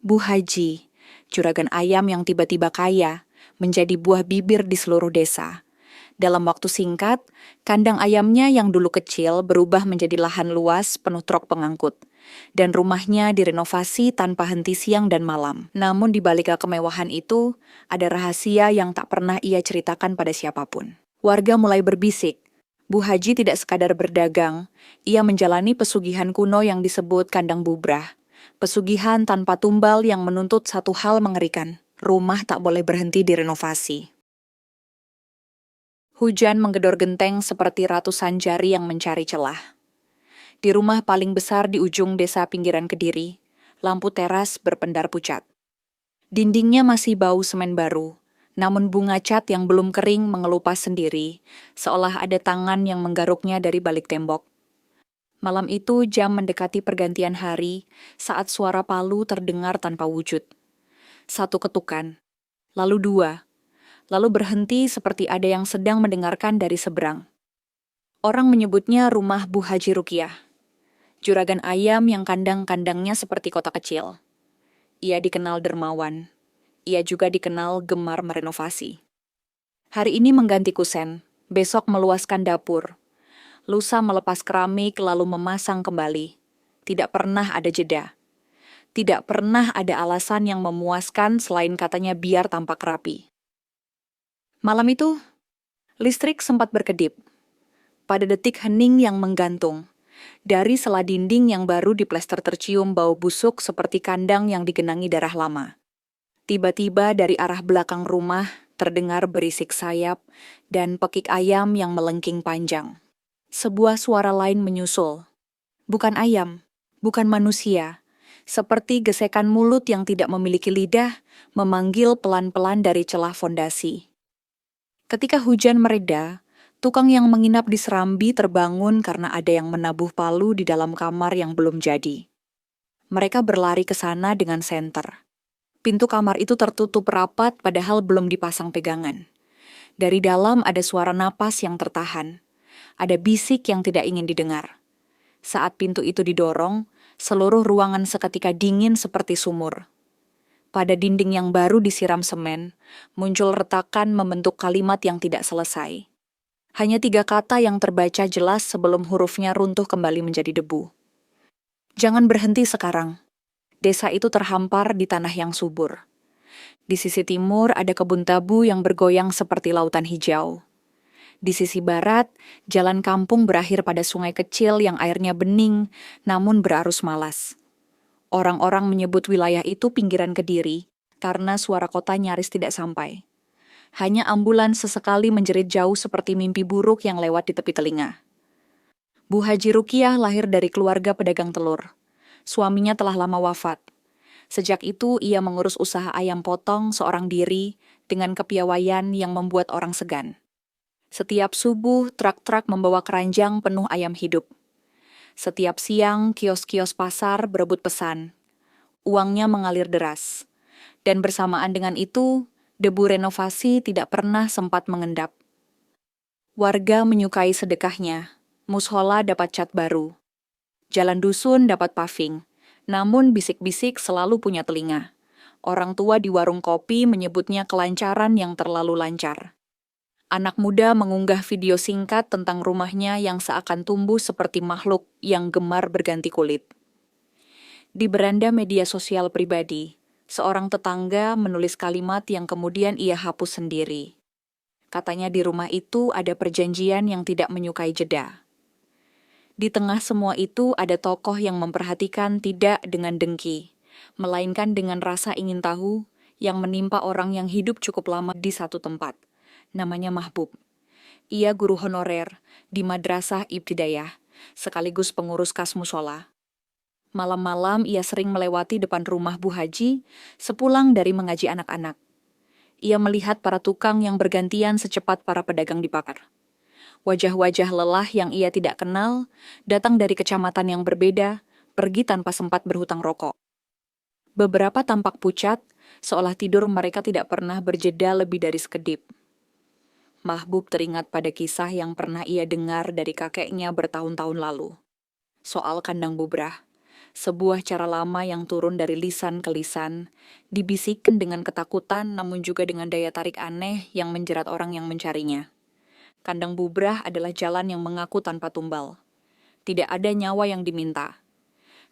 Bu Haji, juragan ayam yang tiba-tiba kaya, menjadi buah bibir di seluruh desa. Dalam waktu singkat, kandang ayamnya yang dulu kecil berubah menjadi lahan luas penuh truk pengangkut. Dan rumahnya direnovasi tanpa henti siang dan malam. Namun di balik kemewahan itu, ada rahasia yang tak pernah ia ceritakan pada siapapun. Warga mulai berbisik, Bu Haji tidak sekadar berdagang, ia menjalani pesugihan kuno yang disebut kandang bubrah. Pesugihan tanpa tumbal yang menuntut satu hal mengerikan, rumah tak boleh berhenti direnovasi. Hujan menggedor genteng seperti ratusan jari yang mencari celah. Di rumah paling besar di ujung desa pinggiran Kediri, lampu teras berpendar pucat. Dindingnya masih bau semen baru, namun bunga cat yang belum kering mengelupas sendiri, seolah ada tangan yang menggaruknya dari balik tembok. Malam itu jam mendekati pergantian hari, saat suara palu terdengar tanpa wujud. Satu ketukan, lalu dua, lalu berhenti seperti ada yang sedang mendengarkan dari seberang. Orang menyebutnya rumah Bu Haji Rukiah. Juragan ayam yang kandang-kandangnya seperti kota kecil. Ia dikenal dermawan. Ia juga dikenal gemar merenovasi. Hari ini mengganti kusen, besok meluaskan dapur. Lusa melepas keramik lalu memasang kembali. Tidak pernah ada jeda. Tidak pernah ada alasan yang memuaskan selain katanya biar tampak rapi. Malam itu, listrik sempat berkedip. Pada detik hening yang menggantung, dari sela dinding yang baru diplester tercium bau busuk seperti kandang yang digenangi darah lama. Tiba-tiba dari arah belakang rumah terdengar berisik sayap dan pekik ayam yang melengking panjang. Sebuah suara lain menyusul. Bukan ayam, bukan manusia. Seperti gesekan mulut yang tidak memiliki lidah, memanggil pelan-pelan dari celah fondasi. Ketika hujan mereda, tukang yang menginap di Serambi terbangun karena ada yang menabuh palu di dalam kamar yang belum jadi. Mereka berlari ke sana dengan senter. Pintu kamar itu tertutup rapat padahal belum dipasang pegangan. Dari dalam ada suara napas yang tertahan. Ada bisik yang tidak ingin didengar. Saat pintu itu didorong, seluruh ruangan seketika dingin seperti sumur. Pada dinding yang baru disiram semen, muncul retakan membentuk kalimat yang tidak selesai. Hanya 3 kata yang terbaca jelas sebelum hurufnya runtuh kembali menjadi debu. Jangan berhenti sekarang. Desa itu terhampar di tanah yang subur. Di sisi timur ada kebun tabu yang bergoyang seperti lautan hijau. Di sisi barat, jalan kampung berakhir pada sungai kecil yang airnya bening, namun berarus malas. Orang-orang menyebut wilayah itu pinggiran Kediri, karena suara kota nyaris tidak sampai. Hanya ambulans sesekali menjerit jauh seperti mimpi buruk yang lewat di tepi telinga. Bu Haji Rukiah lahir dari keluarga pedagang telur. Suaminya telah lama wafat. Sejak itu ia mengurus usaha ayam potong seorang diri dengan kepiawaian yang membuat orang segan. Setiap subuh, truk-truk membawa keranjang penuh ayam hidup. Setiap siang, kios-kios pasar berebut pesan. Uangnya mengalir deras. Dan bersamaan dengan itu, debu renovasi tidak pernah sempat mengendap. Warga menyukai sedekahnya. Mushola dapat cat baru. Jalan dusun dapat paving. Namun bisik-bisik selalu punya telinga. Orang tua di warung kopi menyebutnya kelancaran yang terlalu lancar. Anak muda mengunggah video singkat tentang rumahnya yang seakan tumbuh seperti makhluk yang gemar berganti kulit. Di beranda media sosial pribadi, seorang tetangga menulis kalimat yang kemudian ia hapus sendiri. Katanya di rumah itu ada perjanjian yang tidak menyukai jeda. Di tengah semua itu ada tokoh yang memperhatikan tidak dengan dengki, melainkan dengan rasa ingin tahu yang menimpa orang yang hidup cukup lama di satu tempat. Namanya Mahbub. Ia guru honorer di Madrasah Ibtidaiyah, sekaligus pengurus kas mushola. Malam-malam ia sering melewati depan rumah Bu Haji sepulang dari mengaji anak-anak. Ia melihat para tukang yang bergantian secepat para pedagang dibakar. Wajah-wajah lelah yang ia tidak kenal, datang dari kecamatan yang berbeda, pergi tanpa sempat berhutang rokok. Beberapa tampak pucat, seolah tidur mereka tidak pernah berjeda lebih dari sekedip. Mahbub teringat pada kisah yang pernah ia dengar dari kakeknya bertahun-tahun lalu. Soal kandang bubrah. Sebuah cara lama yang turun dari lisan ke lisan, dibisikkan dengan ketakutan namun juga dengan daya tarik aneh yang menjerat orang yang mencarinya. Kandang bubrah adalah jalan yang mengaku tanpa tumbal. Tidak ada nyawa yang diminta.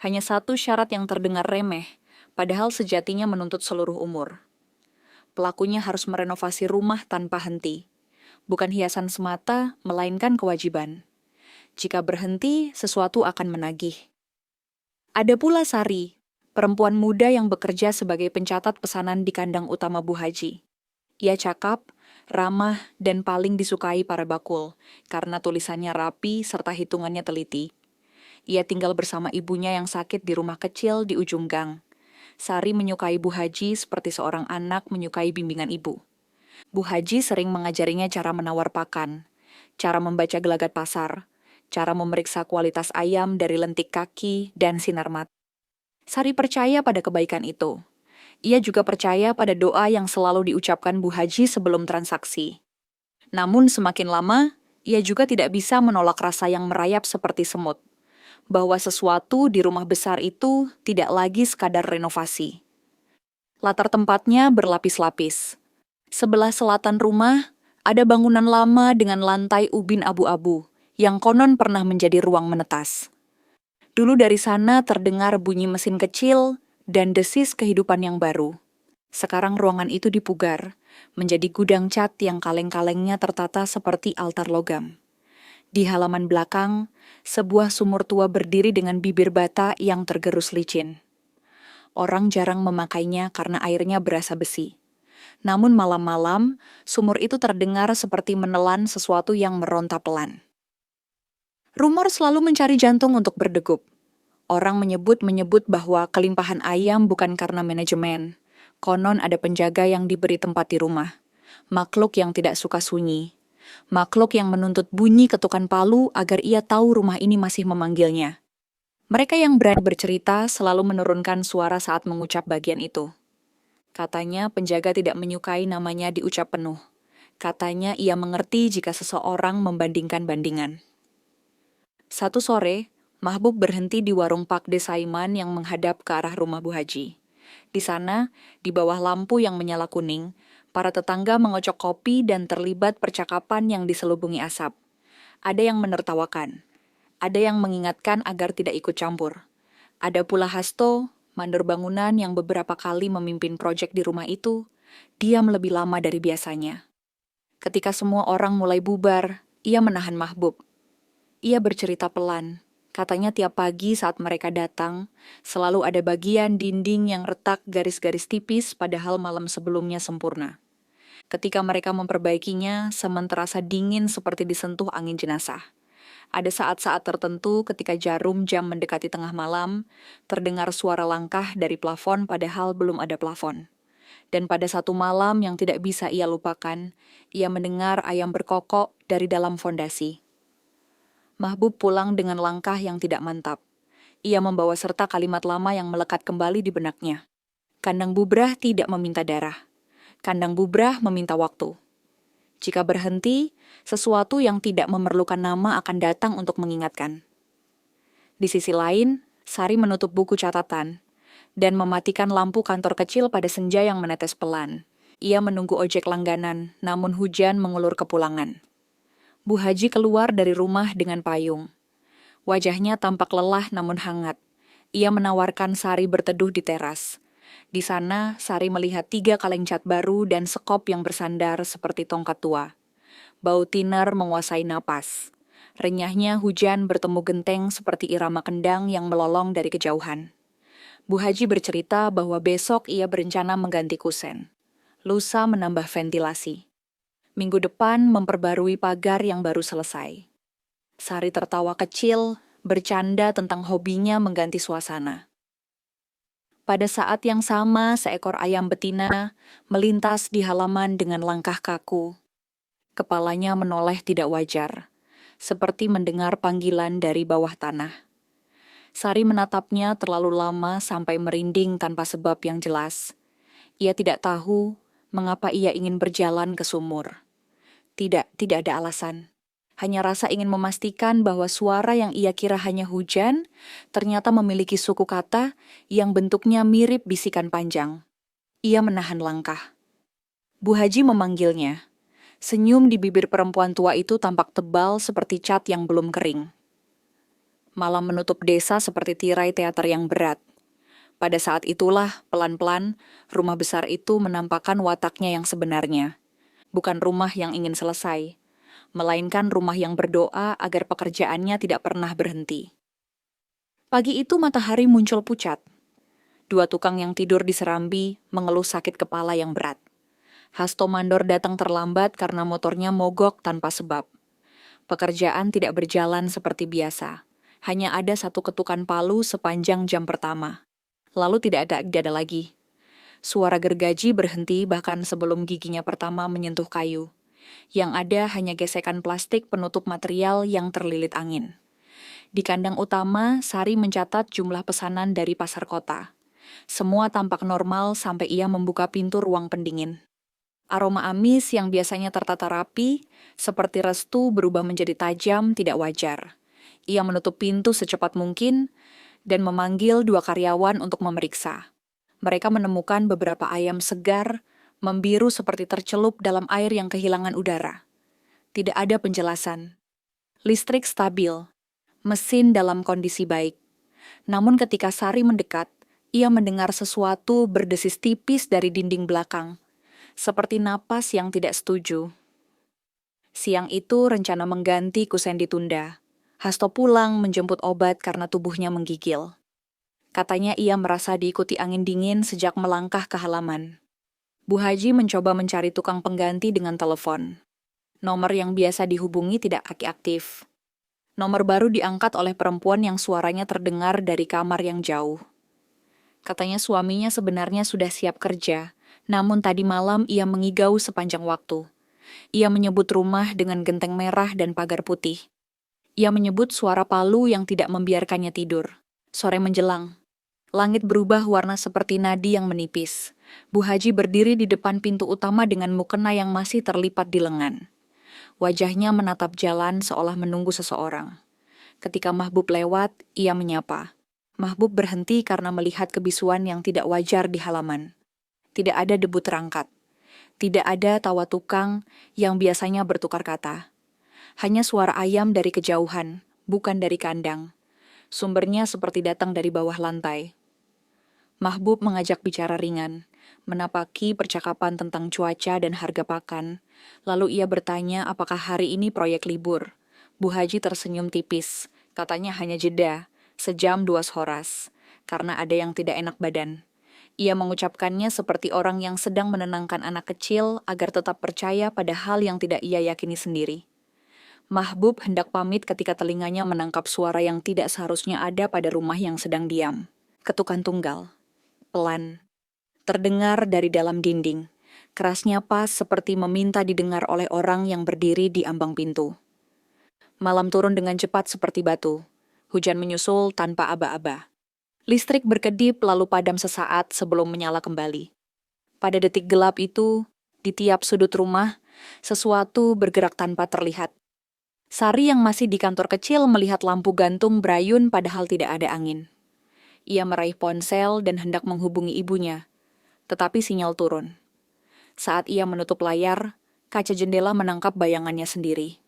Hanya satu syarat yang terdengar remeh, padahal sejatinya menuntut seluruh umur. Pelakunya harus merenovasi rumah tanpa henti. Bukan hiasan semata, melainkan kewajiban. Jika berhenti, sesuatu akan menagih. Ada pula Sari, perempuan muda yang bekerja sebagai pencatat pesanan di kandang utama Bu Haji. Ia cakap, ramah, dan paling disukai para bakul, karena tulisannya rapi serta hitungannya teliti. Ia tinggal bersama ibunya yang sakit di rumah kecil di ujung gang. Sari menyukai Bu Haji seperti seorang anak menyukai bimbingan ibu. Bu Haji sering mengajarinya cara menawar pakan, cara membaca gelagat pasar, cara memeriksa kualitas ayam dari lentik kaki dan sinar mata. Sari percaya pada kebaikan itu. Ia juga percaya pada doa yang selalu diucapkan Bu Haji sebelum transaksi. Namun semakin lama, ia juga tidak bisa menolak rasa yang merayap seperti semut, bahwa sesuatu di rumah besar itu tidak lagi sekadar renovasi. Latar tempatnya berlapis-lapis. Sebelah selatan rumah, ada bangunan lama dengan lantai ubin abu-abu, yang konon pernah menjadi ruang menetas. Dulu dari sana terdengar bunyi mesin kecil dan desis kehidupan yang baru. Sekarang ruangan itu dipugar, menjadi gudang cat yang kaleng-kalengnya tertata seperti altar logam. Di halaman belakang, sebuah sumur tua berdiri dengan bibir bata yang tergerus licin. Orang jarang memakainya karena airnya berasa besi. Namun malam-malam, sumur itu terdengar seperti menelan sesuatu yang meronta pelan. Rumor selalu mencari jantung untuk berdegup. Orang menyebut bahwa kelimpahan ayam bukan karena manajemen. Konon ada penjaga yang diberi tempat di rumah. Makhluk yang tidak suka sunyi. Makhluk yang menuntut bunyi ketukan palu agar ia tahu rumah ini masih memanggilnya. Mereka yang berani bercerita selalu menurunkan suara saat mengucap bagian itu. Katanya penjaga tidak menyukai namanya diucap penuh. Katanya ia mengerti jika seseorang membandingkan bandingan. Satu sore, Mahbub berhenti di warung Pak De Saiman yang menghadap ke arah rumah Bu Haji. Di sana, di bawah lampu yang menyala kuning, para tetangga mengocok kopi dan terlibat percakapan yang diselubungi asap. Ada yang menertawakan. Ada yang mengingatkan agar tidak ikut campur. Ada pula Hasto, mandor bangunan yang beberapa kali memimpin proyek di rumah itu, diam lebih lama dari biasanya. Ketika semua orang mulai bubar, ia menahan Mahbub. Ia bercerita pelan. Katanya tiap pagi saat mereka datang, selalu ada bagian dinding yang retak garis-garis tipis padahal malam sebelumnya sempurna. Ketika mereka memperbaikinya, semen terasa dingin seperti disentuh angin jenazah. Ada saat-saat tertentu ketika jarum jam mendekati tengah malam, terdengar suara langkah dari plafon padahal belum ada plafon. Dan pada satu malam yang tidak bisa ia lupakan, ia mendengar ayam berkokok dari dalam fondasi. Mahbub pulang dengan langkah yang tidak mantap. Ia membawa serta kalimat lama yang melekat kembali di benaknya. Kandang bubrah tidak meminta darah. Kandang bubrah meminta waktu. Jika berhenti, sesuatu yang tidak memerlukan nama akan datang untuk mengingatkan. Di sisi lain, Sari menutup buku catatan dan mematikan lampu kantor kecil pada senja yang menetes pelan. Ia menunggu ojek langganan, namun hujan mengulur kepulangan. Bu Haji keluar dari rumah dengan payung. Wajahnya tampak lelah namun hangat. Ia menawarkan Sari berteduh di teras. Di sana, Sari melihat 3 kaleng cat baru dan sekop yang bersandar seperti tongkat tua. Bau tiner menguasai napas. Renyahnya hujan bertemu genteng seperti irama kendang yang melolong dari kejauhan. Bu Haji bercerita bahwa besok ia berencana mengganti kusen. Lusa menambah ventilasi. Minggu depan memperbarui pagar yang baru selesai. Sari tertawa kecil, bercanda tentang hobinya mengganti suasana. Pada saat yang sama, seekor ayam betina melintas di halaman dengan langkah kaku. Kepalanya menoleh tidak wajar, seperti mendengar panggilan dari bawah tanah. Sari menatapnya terlalu lama sampai merinding tanpa sebab yang jelas. Ia tidak tahu mengapa ia ingin berjalan ke sumur. Tidak ada alasan. Hanya rasa ingin memastikan bahwa suara yang ia kira hanya hujan, ternyata memiliki suku kata yang bentuknya mirip bisikan panjang. Ia menahan langkah. Bu Haji memanggilnya. Senyum di bibir perempuan tua itu tampak tebal seperti cat yang belum kering. Malam menutup desa seperti tirai teater yang berat. Pada saat itulah, pelan-pelan, rumah besar itu menampakkan wataknya yang sebenarnya. Bukan rumah yang ingin selesai, melainkan rumah yang berdoa agar pekerjaannya tidak pernah berhenti. Pagi itu matahari muncul pucat. Dua tukang yang tidur di serambi mengeluh sakit kepala yang berat. Hasto Mandor datang terlambat karena motornya mogok tanpa sebab. Pekerjaan tidak berjalan seperti biasa. Hanya ada satu ketukan palu sepanjang jam pertama. Lalu tidak ada lagi. Suara gergaji berhenti bahkan sebelum giginya pertama menyentuh kayu. Yang ada hanya gesekan plastik penutup material yang terlilit angin. Di kandang utama, Sari mencatat jumlah pesanan dari pasar kota. Semua tampak normal sampai ia membuka pintu ruang pendingin. Aroma amis yang biasanya tertata rapi, seperti restu berubah menjadi tajam tidak wajar. Ia menutup pintu secepat mungkin dan memanggil dua karyawan untuk memeriksa. Mereka menemukan beberapa ayam segar, membiru seperti tercelup dalam air yang kehilangan udara. Tidak ada penjelasan. Listrik stabil, mesin dalam kondisi baik. Namun ketika Sari mendekat, ia mendengar sesuatu berdesis tipis dari dinding belakang, seperti napas yang tidak setuju. Siang itu rencana mengganti kusen ditunda. Hasto pulang menjemput obat karena tubuhnya menggigil. Katanya ia merasa diikuti angin dingin sejak melangkah ke halaman. Bu Haji mencoba mencari tukang pengganti dengan telepon. Nomor yang biasa dihubungi tidak aktif. Nomor baru diangkat oleh perempuan yang suaranya terdengar dari kamar yang jauh. Katanya suaminya sebenarnya sudah siap kerja, namun tadi malam ia mengigau sepanjang waktu. Ia menyebut rumah dengan genteng merah dan pagar putih. Ia menyebut suara palu yang tidak membiarkannya tidur. Sore menjelang. Langit berubah warna seperti nadi yang menipis. Bu Haji berdiri di depan pintu utama dengan mukena yang masih terlipat di lengan. Wajahnya menatap jalan seolah menunggu seseorang. Ketika Mahbub lewat, ia menyapa. Mahbub berhenti karena melihat kebisuan yang tidak wajar di halaman. Tidak ada debu terangkat. Tidak ada tawa tukang yang biasanya bertukar kata. Hanya suara ayam dari kejauhan, bukan dari kandang. Sumbernya seperti datang dari bawah lantai. Mahbub mengajak bicara ringan, menapaki percakapan tentang cuaca dan harga pakan. Lalu ia bertanya apakah hari ini proyek libur. Bu Haji tersenyum tipis, katanya hanya jeda, sejam 2 horas, karena ada yang tidak enak badan. Ia mengucapkannya seperti orang yang sedang menenangkan anak kecil agar tetap percaya pada hal yang tidak ia yakini sendiri. Mahbub hendak pamit ketika telinganya menangkap suara yang tidak seharusnya ada pada rumah yang sedang diam. Ketukan tunggal. Pelan. Terdengar dari dalam dinding. Kerasnya pas seperti meminta didengar oleh orang yang berdiri di ambang pintu. Malam turun dengan cepat seperti batu. Hujan menyusul tanpa aba-aba. Listrik berkedip lalu padam sesaat sebelum menyala kembali. Pada detik gelap itu, di tiap sudut rumah, sesuatu bergerak tanpa terlihat. Sari yang masih di kantor kecil melihat lampu gantung berayun padahal tidak ada angin. Ia meraih ponsel dan hendak menghubungi ibunya, tetapi sinyal turun. Saat ia menutup layar, kaca jendela menangkap bayangannya sendiri.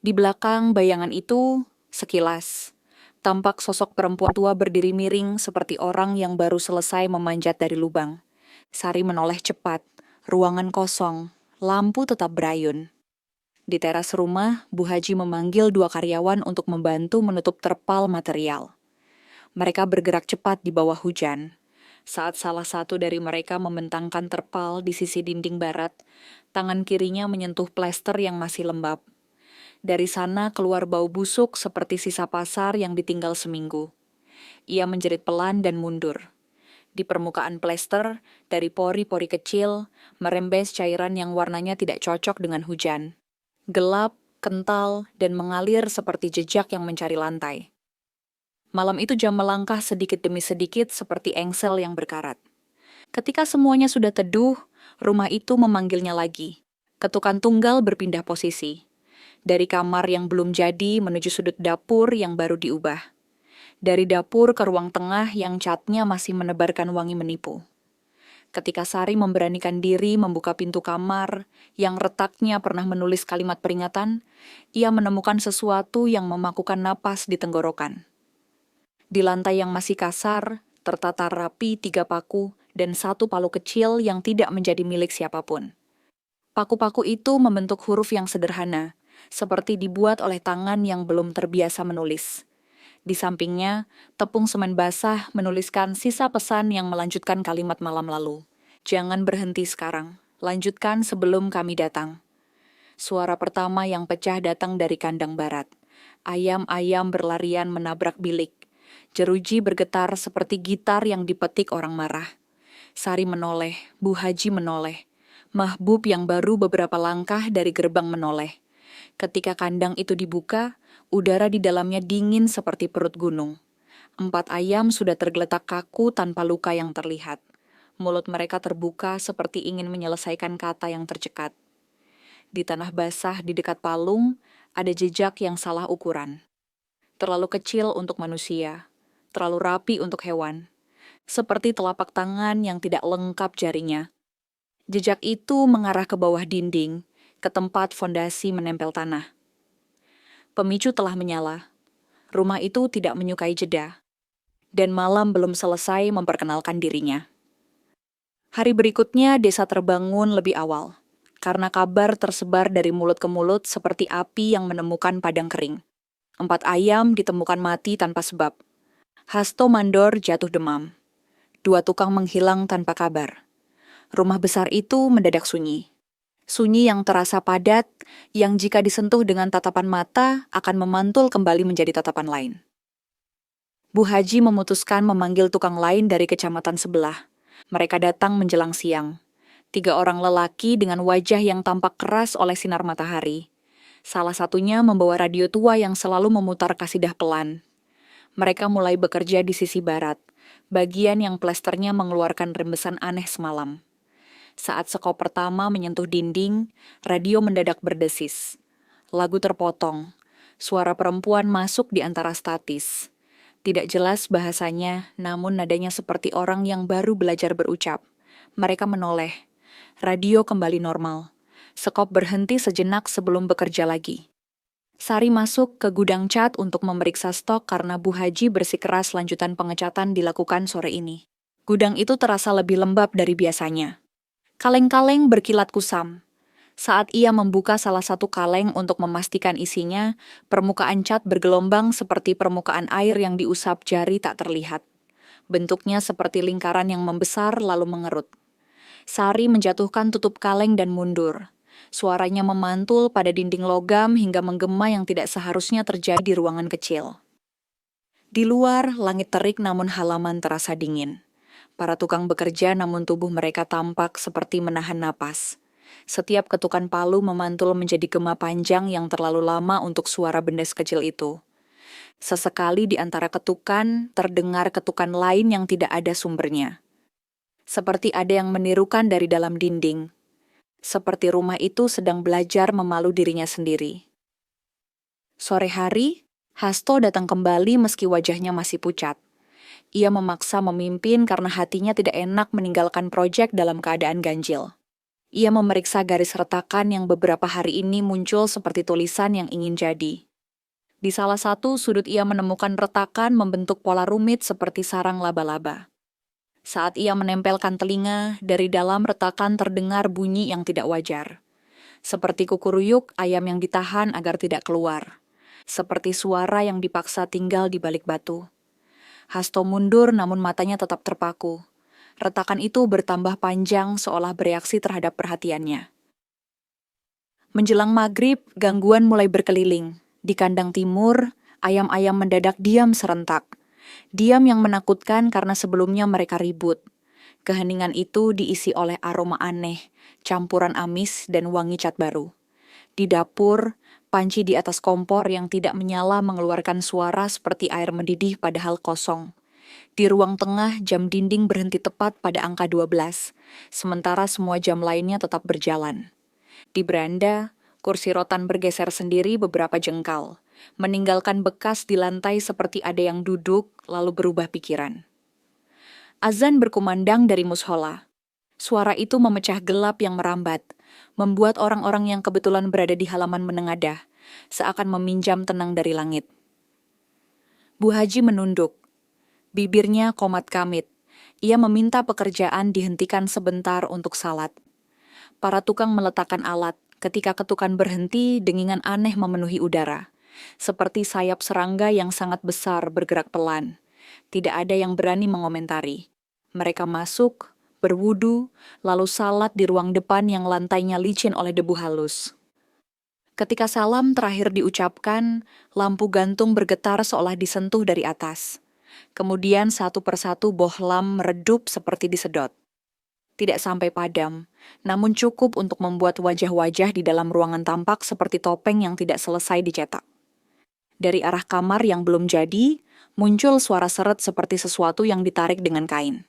Di belakang bayangan itu, sekilas, tampak sosok perempuan tua berdiri miring seperti orang yang baru selesai memanjat dari lubang. Sari menoleh cepat, ruangan kosong, lampu tetap berayun. Di teras rumah, Bu Haji memanggil 2 karyawan untuk membantu menutup terpal material. Mereka bergerak cepat di bawah hujan. Saat salah satu dari mereka membentangkan terpal di sisi dinding barat, tangan kirinya menyentuh plester yang masih lembab. Dari sana keluar bau busuk seperti sisa pasar yang ditinggal seminggu. Ia menjerit pelan dan mundur. Di permukaan plester, dari pori-pori kecil, merembes cairan yang warnanya tidak cocok dengan hujan. Gelap, kental, dan mengalir seperti jejak yang mencari lantai. Malam itu jam melangkah sedikit demi sedikit seperti engsel yang berkarat. Ketika semuanya sudah teduh, rumah itu memanggilnya lagi. Ketukan tunggal berpindah posisi. Dari kamar yang belum jadi menuju sudut dapur yang baru diubah. Dari dapur ke ruang tengah yang catnya masih menebarkan wangi menipu. Ketika Sari memberanikan diri membuka pintu kamar yang retaknya pernah menulis kalimat peringatan, ia menemukan sesuatu yang memakukan napas di tenggorokan. Di lantai yang masih kasar, tertata rapi 3 paku dan 1 palu kecil yang tidak menjadi milik siapapun. Paku-paku itu membentuk huruf yang sederhana, seperti dibuat oleh tangan yang belum terbiasa menulis. Di sampingnya, tepung semen basah menuliskan sisa pesan yang melanjutkan kalimat malam lalu. Jangan berhenti sekarang, lanjutkan sebelum kami datang. Suara pertama yang pecah datang dari kandang barat. Ayam-ayam berlarian menabrak bilik. Jeruji bergetar seperti gitar yang dipetik orang marah. Sari menoleh, Bu Haji menoleh. Mahbub yang baru beberapa langkah dari gerbang menoleh. Ketika kandang itu dibuka, udara di dalamnya dingin seperti perut gunung. 4 ayam sudah tergeletak kaku tanpa luka yang terlihat. Mulut mereka terbuka seperti ingin menyelesaikan kata yang tercekat. Di tanah basah di dekat palung, ada jejak yang salah ukuran. Terlalu kecil untuk manusia, terlalu rapi untuk hewan. Seperti telapak tangan yang tidak lengkap jarinya. Jejak itu mengarah ke bawah dinding, ke tempat fondasi menempel tanah. Pemicu telah menyala. Rumah itu tidak menyukai jeda. Dan malam belum selesai memperkenalkan dirinya. Hari berikutnya desa terbangun lebih awal. Karena kabar tersebar dari mulut ke mulut seperti api yang menemukan padang kering. 4 ayam ditemukan mati tanpa sebab. Hasto mandor jatuh demam. 2 tukang menghilang tanpa kabar. Rumah besar itu mendadak sunyi. Sunyi yang terasa padat, yang jika disentuh dengan tatapan mata akan memantul kembali menjadi tatapan lain. Bu Haji memutuskan memanggil tukang lain dari kecamatan sebelah. Mereka datang menjelang siang. 3 orang lelaki dengan wajah yang tampak keras oleh sinar matahari. Salah satunya membawa radio tua yang selalu memutar kasidah pelan. Mereka mulai bekerja di sisi barat, bagian yang plesternya mengeluarkan rembesan aneh semalam. Saat sekop pertama menyentuh dinding, radio mendadak berdesis. Lagu terpotong. Suara perempuan masuk di antara statis. Tidak jelas bahasanya, namun nadanya seperti orang yang baru belajar berucap. Mereka menoleh. Radio kembali normal. Sekop berhenti sejenak sebelum bekerja lagi. Sari masuk ke gudang cat untuk memeriksa stok karena Bu Haji bersikeras lanjutan pengecatan dilakukan sore ini. Gudang itu terasa lebih lembab dari biasanya. Kaleng-kaleng berkilat kusam. Saat ia membuka salah satu kaleng untuk memastikan isinya, permukaan cat bergelombang seperti permukaan air yang diusap jari tak terlihat. Bentuknya seperti lingkaran yang membesar lalu mengerut. Sari menjatuhkan tutup kaleng dan mundur. Suaranya memantul pada dinding logam hingga menggema yang tidak seharusnya terjadi di ruangan kecil. Di luar, langit terik namun halaman terasa dingin. Para tukang bekerja namun tubuh mereka tampak seperti menahan napas. Setiap ketukan palu memantul menjadi gema panjang yang terlalu lama untuk suara benda sekecil itu. Sesekali di antara ketukan, terdengar ketukan lain yang tidak ada sumbernya. Seperti ada yang menirukan dari dalam dinding. Seperti rumah itu sedang belajar memalu dirinya sendiri. Sore hari, Hasto datang kembali meski wajahnya masih pucat. Ia memaksa memimpin karena hatinya tidak enak meninggalkan proyek dalam keadaan ganjil. Ia memeriksa garis retakan yang beberapa hari ini muncul seperti tulisan yang ingin jadi. Di salah satu sudut ia menemukan retakan membentuk pola rumit seperti sarang laba-laba. Saat ia menempelkan telinga, dari dalam retakan terdengar bunyi yang tidak wajar. Seperti kukuruyuk ayam yang ditahan agar tidak keluar. Seperti suara yang dipaksa tinggal di balik batu. Hasto mundur namun matanya tetap terpaku. Retakan itu bertambah panjang seolah bereaksi terhadap perhatiannya. Menjelang maghrib, gangguan mulai berkeliling. Di kandang timur, ayam-ayam mendadak diam serentak. Diam yang menakutkan karena sebelumnya mereka ribut. Keheningan itu diisi oleh aroma aneh, campuran amis dan wangi cat baru. Di dapur, panci di atas kompor yang tidak menyala mengeluarkan suara seperti air mendidih padahal kosong. Di ruang tengah, jam dinding berhenti tepat pada angka 12, sementara semua jam lainnya tetap berjalan. Di beranda, Kursi rotan bergeser sendiri beberapa jengkal, meninggalkan bekas di lantai seperti ada yang duduk lalu berubah pikiran. Azan berkumandang dari mushola. Suara itu memecah gelap yang merambat, membuat orang-orang yang kebetulan berada di halaman menengadah, seakan meminjam tenang dari langit. Bu Haji menunduk. Bibirnya komat kamit. Ia meminta pekerjaan dihentikan sebentar untuk salat. Para tukang meletakkan alat. Ketika ketukan berhenti, dengingan aneh memenuhi udara. Seperti sayap serangga yang sangat besar bergerak pelan. Tidak ada yang berani mengomentari. Mereka masuk, berwudu, lalu salat di ruang depan yang lantainya licin oleh debu halus. Ketika salam terakhir diucapkan, lampu gantung bergetar seolah disentuh dari atas. Kemudian satu persatu bohlam meredup seperti disedot. Tidak sampai padam, namun cukup untuk membuat wajah-wajah di dalam ruangan tampak seperti topeng yang tidak selesai dicetak. Dari arah kamar yang belum jadi, muncul suara seret seperti sesuatu yang ditarik dengan kain.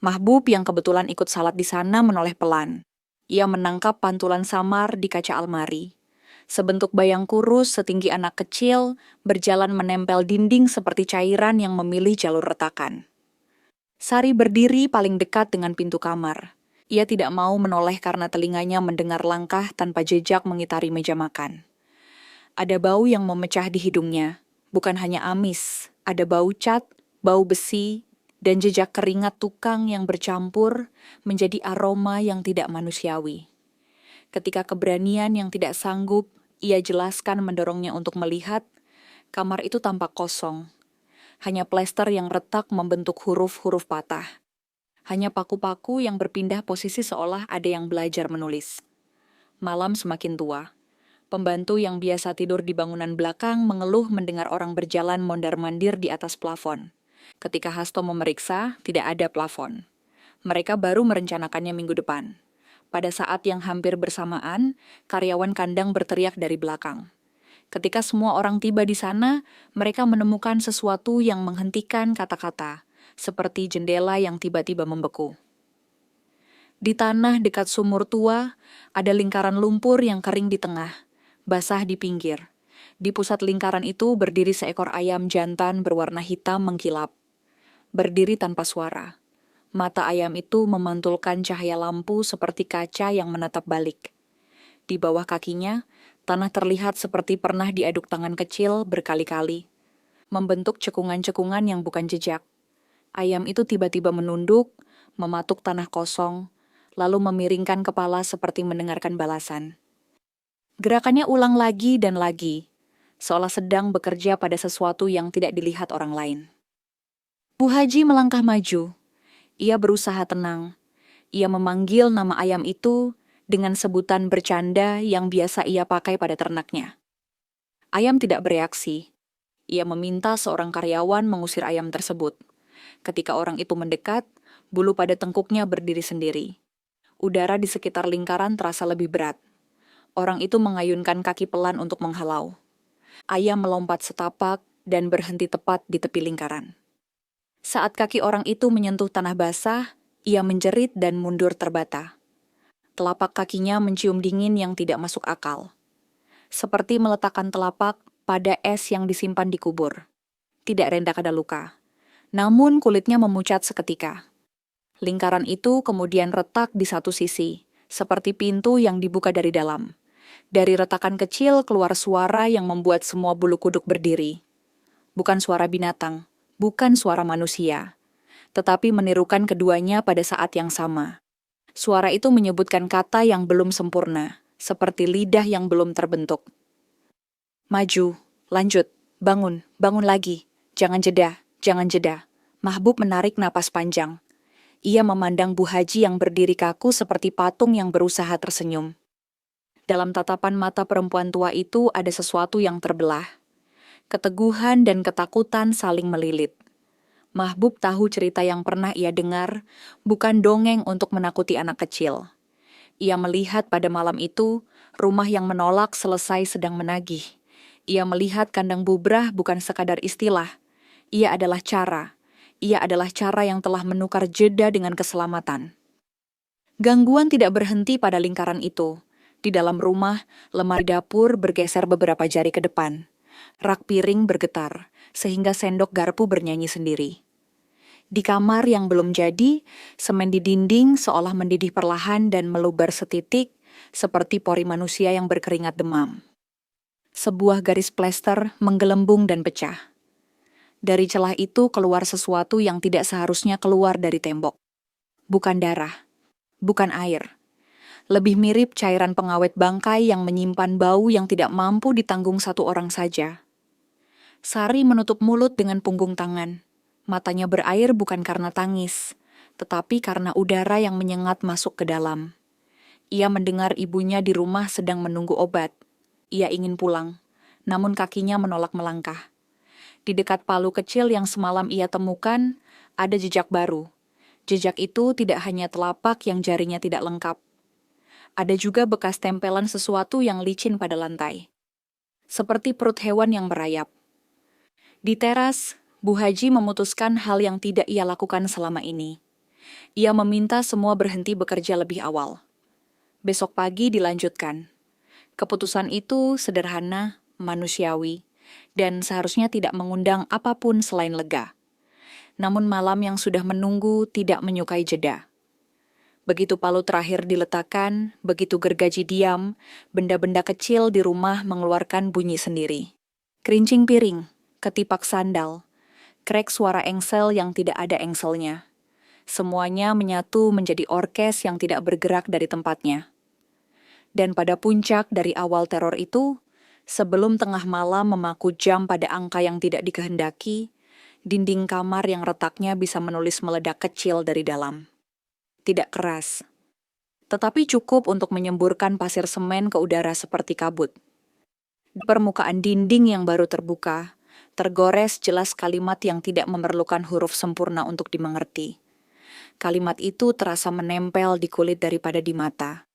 Mahbub yang kebetulan ikut salat di sana menoleh pelan. Ia menangkap pantulan samar di kaca almari. Sebentuk bayang kurus setinggi anak kecil berjalan menempel dinding seperti cairan yang memilih jalur retakan. Sari berdiri paling dekat dengan pintu kamar. Ia tidak mau menoleh karena telinganya mendengar langkah tanpa jejak mengitari meja makan. Ada bau yang memecah di hidungnya. Bukan hanya amis, ada bau cat, bau besi, dan jejak keringat tukang yang bercampur menjadi aroma yang tidak manusiawi. Ketika keberanian yang tidak sanggup, ia jelaskan mendorongnya untuk melihat, kamar itu tampak kosong. Hanya plester yang retak membentuk huruf-huruf patah. Hanya paku-paku yang berpindah posisi seolah ada yang belajar menulis. Malam semakin tua. Pembantu yang biasa tidur di bangunan belakang mengeluh mendengar orang berjalan mondar-mandir di atas plafon. Ketika Hasto memeriksa, tidak ada plafon. Mereka baru merencanakannya minggu depan. Pada saat yang hampir bersamaan, karyawan kandang berteriak dari belakang. Ketika semua orang tiba di sana, mereka menemukan sesuatu yang menghentikan kata-kata, seperti jendela yang tiba-tiba membeku. Di tanah dekat sumur tua, ada lingkaran lumpur yang kering di tengah, basah di pinggir. Di pusat lingkaran itu berdiri seekor ayam jantan berwarna hitam mengkilap. Berdiri tanpa suara. Mata ayam itu memantulkan cahaya lampu seperti kaca yang menatap balik. Di bawah kakinya, tanah terlihat seperti pernah diaduk tangan kecil berkali-kali, membentuk cekungan-cekungan yang bukan jejak. Ayam itu tiba-tiba menunduk, mematuk tanah kosong, lalu memiringkan kepala seperti mendengarkan balasan. Gerakannya ulang lagi dan lagi, seolah sedang bekerja pada sesuatu yang tidak dilihat orang lain. Bu Haji melangkah maju. Ia berusaha tenang. Ia memanggil nama ayam itu dengan sebutan bercanda yang biasa ia pakai pada ternaknya. Ayam tidak bereaksi. Ia meminta seorang karyawan mengusir ayam tersebut. Ketika orang itu mendekat, bulu pada tengkuknya berdiri sendiri. Udara di sekitar lingkaran terasa lebih berat. Orang itu mengayunkan kaki pelan untuk menghalau. Ayam melompat setapak dan berhenti tepat di tepi lingkaran. Saat kaki orang itu menyentuh tanah basah, ia menjerit dan mundur terbata. Telapak kakinya mencium dingin yang tidak masuk akal. Seperti meletakkan telapak pada es yang disimpan di kubur. Tidak rendak ada luka. Namun kulitnya memucat seketika. Lingkaran itu kemudian retak di satu sisi, seperti pintu yang dibuka dari dalam. Dari retakan kecil keluar suara yang membuat semua bulu kuduk berdiri. Bukan suara binatang. Bukan suara manusia, tetapi menirukan keduanya pada saat yang sama. Suara itu menyebutkan kata yang belum sempurna, seperti lidah yang belum terbentuk. Maju, lanjut, bangun, bangun lagi, jangan jeda, jangan jeda. Mahbub menarik napas panjang. Ia memandang Bu Haji yang berdiri kaku seperti patung yang berusaha tersenyum. Dalam tatapan mata perempuan tua itu ada sesuatu yang terbelah. Keteguhan dan ketakutan saling melilit. Mahbub tahu cerita yang pernah ia dengar, bukan dongeng untuk menakuti anak kecil. Ia melihat pada malam itu, rumah yang menolak selesai sedang menagih. Ia melihat kandang bubrah bukan sekadar istilah. Ia adalah cara. Ia adalah cara yang telah menukar jeda dengan keselamatan. Gangguan tidak berhenti pada lingkaran itu. Di dalam rumah, lemari dapur bergeser beberapa jari ke depan. Rak piring bergetar, sehingga sendok garpu bernyanyi sendiri. Di kamar yang belum jadi, semen di dinding seolah mendidih perlahan dan meluber setitik, seperti pori manusia yang berkeringat demam. Sebuah garis plester menggelembung dan pecah. Dari celah itu keluar sesuatu yang tidak seharusnya keluar dari tembok. Bukan darah, bukan air. Lebih mirip cairan pengawet bangkai yang menyimpan bau yang tidak mampu ditanggung satu orang saja. Sari menutup mulut dengan punggung tangan. Matanya berair bukan karena tangis, tetapi karena udara yang menyengat masuk ke dalam. Ia mendengar ibunya di rumah sedang menunggu obat. Ia ingin pulang, namun kakinya menolak melangkah. Di dekat palu kecil yang semalam ia temukan, ada jejak baru. Jejak itu tidak hanya telapak yang jarinya tidak lengkap. Ada juga bekas tempelan sesuatu yang licin pada lantai. Seperti perut hewan yang merayap. Di teras, Bu Haji memutuskan hal yang tidak ia lakukan selama ini. Ia meminta semua berhenti bekerja lebih awal. Besok pagi dilanjutkan. Keputusan itu sederhana, manusiawi, dan seharusnya tidak mengundang apapun selain lega. Namun malam yang sudah menunggu tidak menyukai jeda. Begitu palu terakhir diletakkan, begitu gergaji diam, benda-benda kecil di rumah mengeluarkan bunyi sendiri. Kerincing piring, ketipak sandal, krek suara engsel yang tidak ada engselnya. Semuanya menyatu menjadi orkes yang tidak bergerak dari tempatnya. Dan pada puncak dari awal teror itu, sebelum tengah malam memaku jam pada angka yang tidak dikehendaki, dinding kamar yang retaknya bisa menulis meledak kecil dari dalam. Tidak keras, tetapi cukup untuk menyemburkan pasir semen ke udara seperti kabut. Di permukaan dinding yang baru terbuka, tergores jelas kalimat yang tidak memerlukan huruf sempurna untuk dimengerti. Kalimat itu terasa menempel di kulit daripada di mata.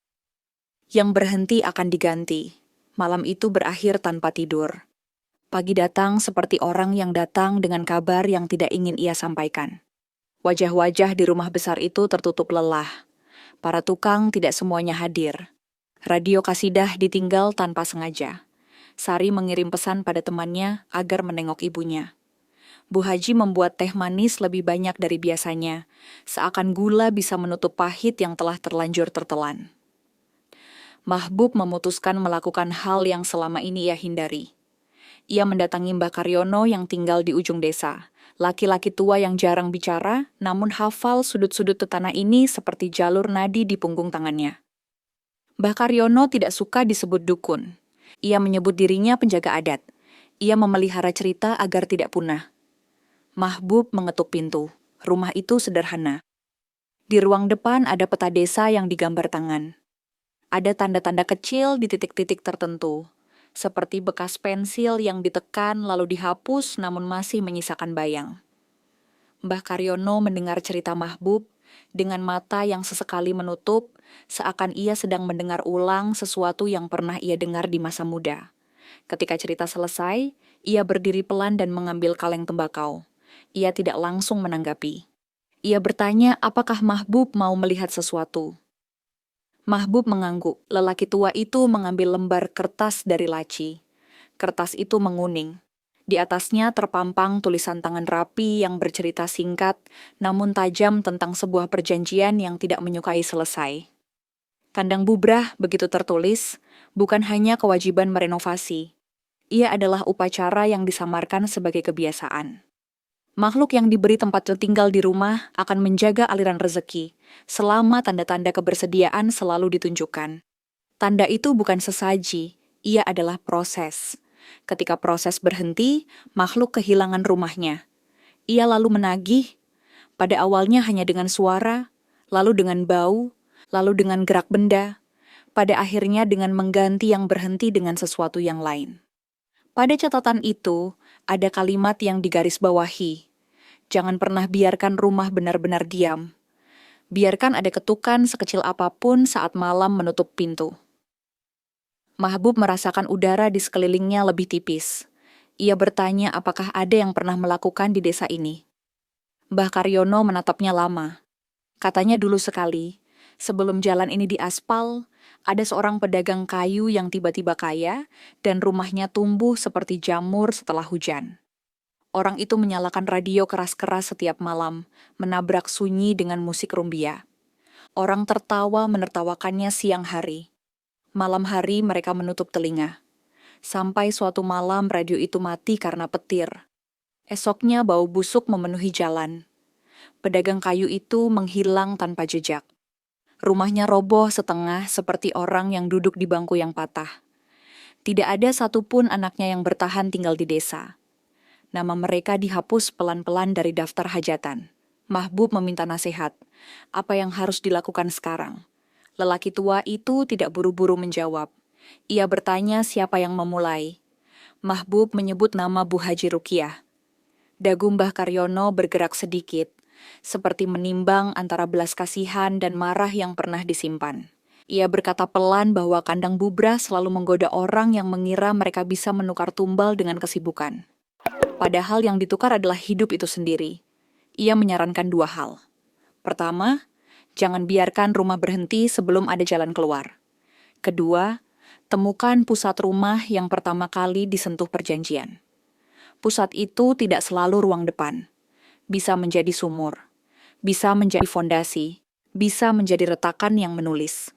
Yang berhenti akan diganti. Malam itu berakhir tanpa tidur. Pagi datang seperti orang yang datang dengan kabar yang tidak ingin ia sampaikan. Wajah-wajah di rumah besar itu tertutup lelah. Para tukang tidak semuanya hadir. Radio kasidah ditinggal tanpa sengaja. Sari mengirim pesan pada temannya agar menengok ibunya. Bu Haji membuat teh manis lebih banyak dari biasanya, seakan gula bisa menutup pahit yang telah terlanjur tertelan. Mahbub memutuskan melakukan hal yang selama ini ia hindari. Ia mendatangi Mbah Karyono yang tinggal di ujung desa, laki-laki tua yang jarang bicara, namun hafal sudut-sudut tetanah ini seperti jalur nadi di punggung tangannya. Mbah Karyono tidak suka disebut dukun. Ia menyebut dirinya penjaga adat. Ia memelihara cerita agar tidak punah. Mahbub mengetuk pintu. Rumah itu sederhana. Di ruang depan ada peta desa yang digambar tangan. Ada tanda-tanda kecil di titik-titik tertentu, seperti bekas pensil yang ditekan lalu dihapus namun masih menyisakan bayang. Mbah Karyono mendengar cerita Mahbub dengan mata yang sesekali menutup, seakan ia sedang mendengar ulang sesuatu yang pernah ia dengar di masa muda. Ketika cerita selesai, ia berdiri pelan dan mengambil kaleng tembakau. Ia tidak langsung menanggapi. Ia bertanya apakah Mahbub mau melihat sesuatu. Mahbub mengangguk. Lelaki tua itu mengambil lembar kertas dari laci. Kertas itu menguning. Di atasnya terpampang tulisan tangan rapi yang bercerita singkat, namun tajam tentang sebuah perjanjian yang tidak menyukai selesai. Kandang bubrah, begitu tertulis, bukan hanya kewajiban merenovasi. Ia adalah upacara yang disamarkan sebagai kebiasaan. Makhluk yang diberi tempat tinggal di rumah akan menjaga aliran rezeki, selama tanda-tanda kebersediaan selalu ditunjukkan. Tanda itu bukan sesaji, ia adalah proses. Ketika proses berhenti, makhluk kehilangan rumahnya. Ia lalu menagih, pada awalnya hanya dengan suara, lalu dengan bau, lalu dengan gerak benda, pada akhirnya dengan mengganti yang berhenti dengan sesuatu yang lain. Pada catatan itu, ada kalimat yang digarisbawahi. Jangan pernah biarkan rumah benar-benar diam. Biarkan ada ketukan sekecil apapun saat malam menutup pintu. Mahbub merasakan udara di sekelilingnya lebih tipis. Ia bertanya apakah ada yang pernah melakukan di desa ini. Mbah Karyono menatapnya lama. Katanya dulu sekali, Sebelum jalan ini diaspal, ada seorang pedagang kayu yang tiba-tiba kaya dan rumahnya tumbuh seperti jamur setelah hujan. Orang itu menyalakan radio keras-keras setiap malam, menabrak sunyi dengan musik rumbia. Orang tertawa menertawakannya siang hari. Malam hari mereka menutup telinga. Sampai suatu malam radio itu mati karena petir. Esoknya bau busuk memenuhi jalan. Pedagang kayu itu menghilang tanpa jejak. Rumahnya roboh setengah seperti orang yang duduk di bangku yang patah. Tidak ada satupun anaknya yang bertahan tinggal di desa. Nama mereka dihapus pelan-pelan dari daftar hajatan. Mahbub meminta nasihat. Apa yang harus dilakukan sekarang? Lelaki tua itu tidak buru-buru menjawab. Ia bertanya siapa yang memulai. Mahbub menyebut nama Bu Haji Rukiah. Dagu Mbah Karyono bergerak sedikit, seperti menimbang antara belas kasihan dan marah yang pernah disimpan. Ia berkata pelan bahwa kandang bubrah selalu menggoda orang yang mengira mereka bisa menukar tumbal dengan kesibukan. Padahal yang ditukar adalah hidup itu sendiri. Ia menyarankan dua hal. Pertama, jangan biarkan rumah berhenti sebelum ada jalan keluar. Kedua, temukan pusat rumah yang pertama kali disentuh perjanjian. Pusat itu tidak selalu ruang depan. Bisa menjadi sumur, bisa menjadi fondasi, bisa menjadi retakan yang menulis.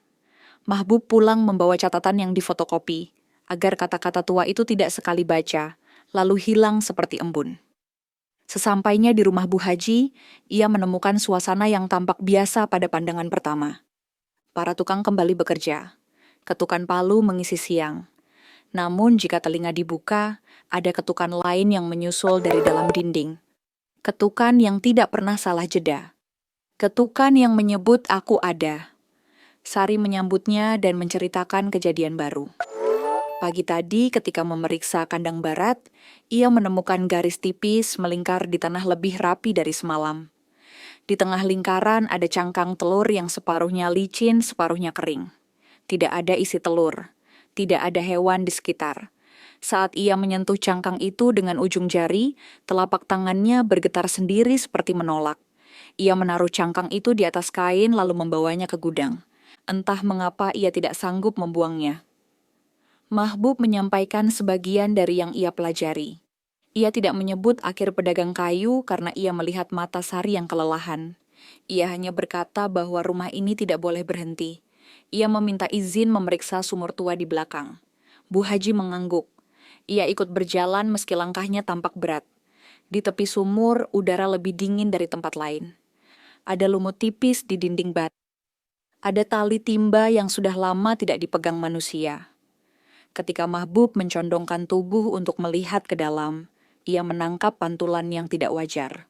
Mahbub pulang membawa catatan yang difotokopi, agar kata-kata tua itu tidak sekali baca, lalu hilang seperti embun. Sesampainya di rumah Bu Haji, ia menemukan suasana yang tampak biasa pada pandangan pertama. Para tukang kembali bekerja. Ketukan palu mengisi siang. Namun jika telinga dibuka, ada ketukan lain yang menyusul dari dalam dinding. Ketukan yang tidak pernah salah jeda. Ketukan yang menyebut aku ada. Sari menyambutnya dan menceritakan kejadian baru. Pagi tadi ketika memeriksa kandang barat, ia menemukan garis tipis melingkar di tanah lebih rapi dari semalam. Di tengah lingkaran ada cangkang telur yang separuhnya licin, separuhnya kering. Tidak ada isi telur. Tidak ada hewan di sekitar. Saat ia menyentuh cangkang itu dengan ujung jari, telapak tangannya bergetar sendiri seperti menolak. Ia menaruh cangkang itu di atas kain lalu membawanya ke gudang. Entah mengapa ia tidak sanggup membuangnya. Mahbub menyampaikan sebagian dari yang ia pelajari. Ia tidak menyebut akhir pedagang kayu karena ia melihat mata Sari yang kelelahan. Ia hanya berkata bahwa rumah ini tidak boleh berhenti. Ia meminta izin memeriksa sumur tua di belakang. Bu Haji mengangguk. Ia ikut berjalan meski langkahnya tampak berat. Di tepi sumur, udara lebih dingin dari tempat lain. Ada lumut tipis di dinding batu. Ada tali timba yang sudah lama tidak dipegang manusia. Ketika Mahbub mencondongkan tubuh untuk melihat ke dalam, ia menangkap pantulan yang tidak wajar.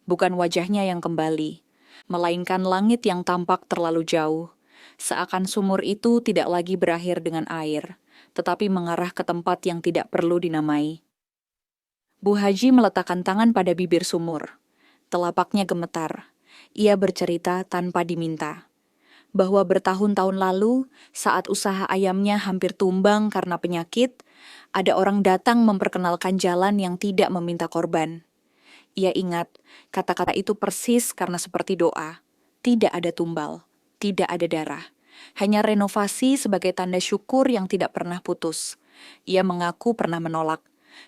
Bukan wajahnya yang kembali, melainkan langit yang tampak terlalu jauh. Seakan sumur itu tidak lagi berakhir dengan air, tetapi mengarah ke tempat yang tidak perlu dinamai. Bu Haji meletakkan tangan pada bibir sumur. Telapaknya gemetar. Ia bercerita tanpa diminta. Bahwa bertahun-tahun lalu, saat usaha ayamnya hampir tumbang karena penyakit, ada orang datang memperkenalkan jalan yang tidak meminta korban. Ia ingat, kata-kata itu persis karena seperti doa. Tidak ada tumbal, tidak ada darah. Hanya renovasi sebagai tanda syukur yang tidak pernah putus. Ia mengaku pernah menolak.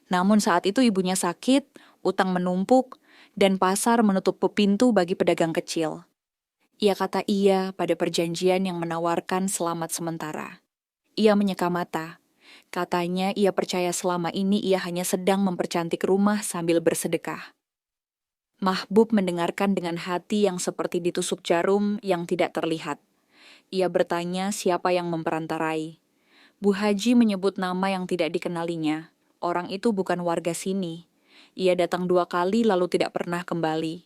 Namun saat itu ibunya sakit, utang menumpuk, dan pasar menutup pintu bagi pedagang kecil. Ia kata iya pada perjanjian yang menawarkan selamat sementara. Ia menyeka mata. Katanya ia percaya selama ini ia hanya sedang mempercantik rumah sambil bersedekah. Mahbub mendengarkan dengan hati yang seperti ditusuk jarum yang tidak terlihat. Ia bertanya siapa yang memperantarai. Bu Haji menyebut nama yang tidak dikenalinya. Orang itu bukan warga sini. Ia datang 2 kali lalu tidak pernah kembali.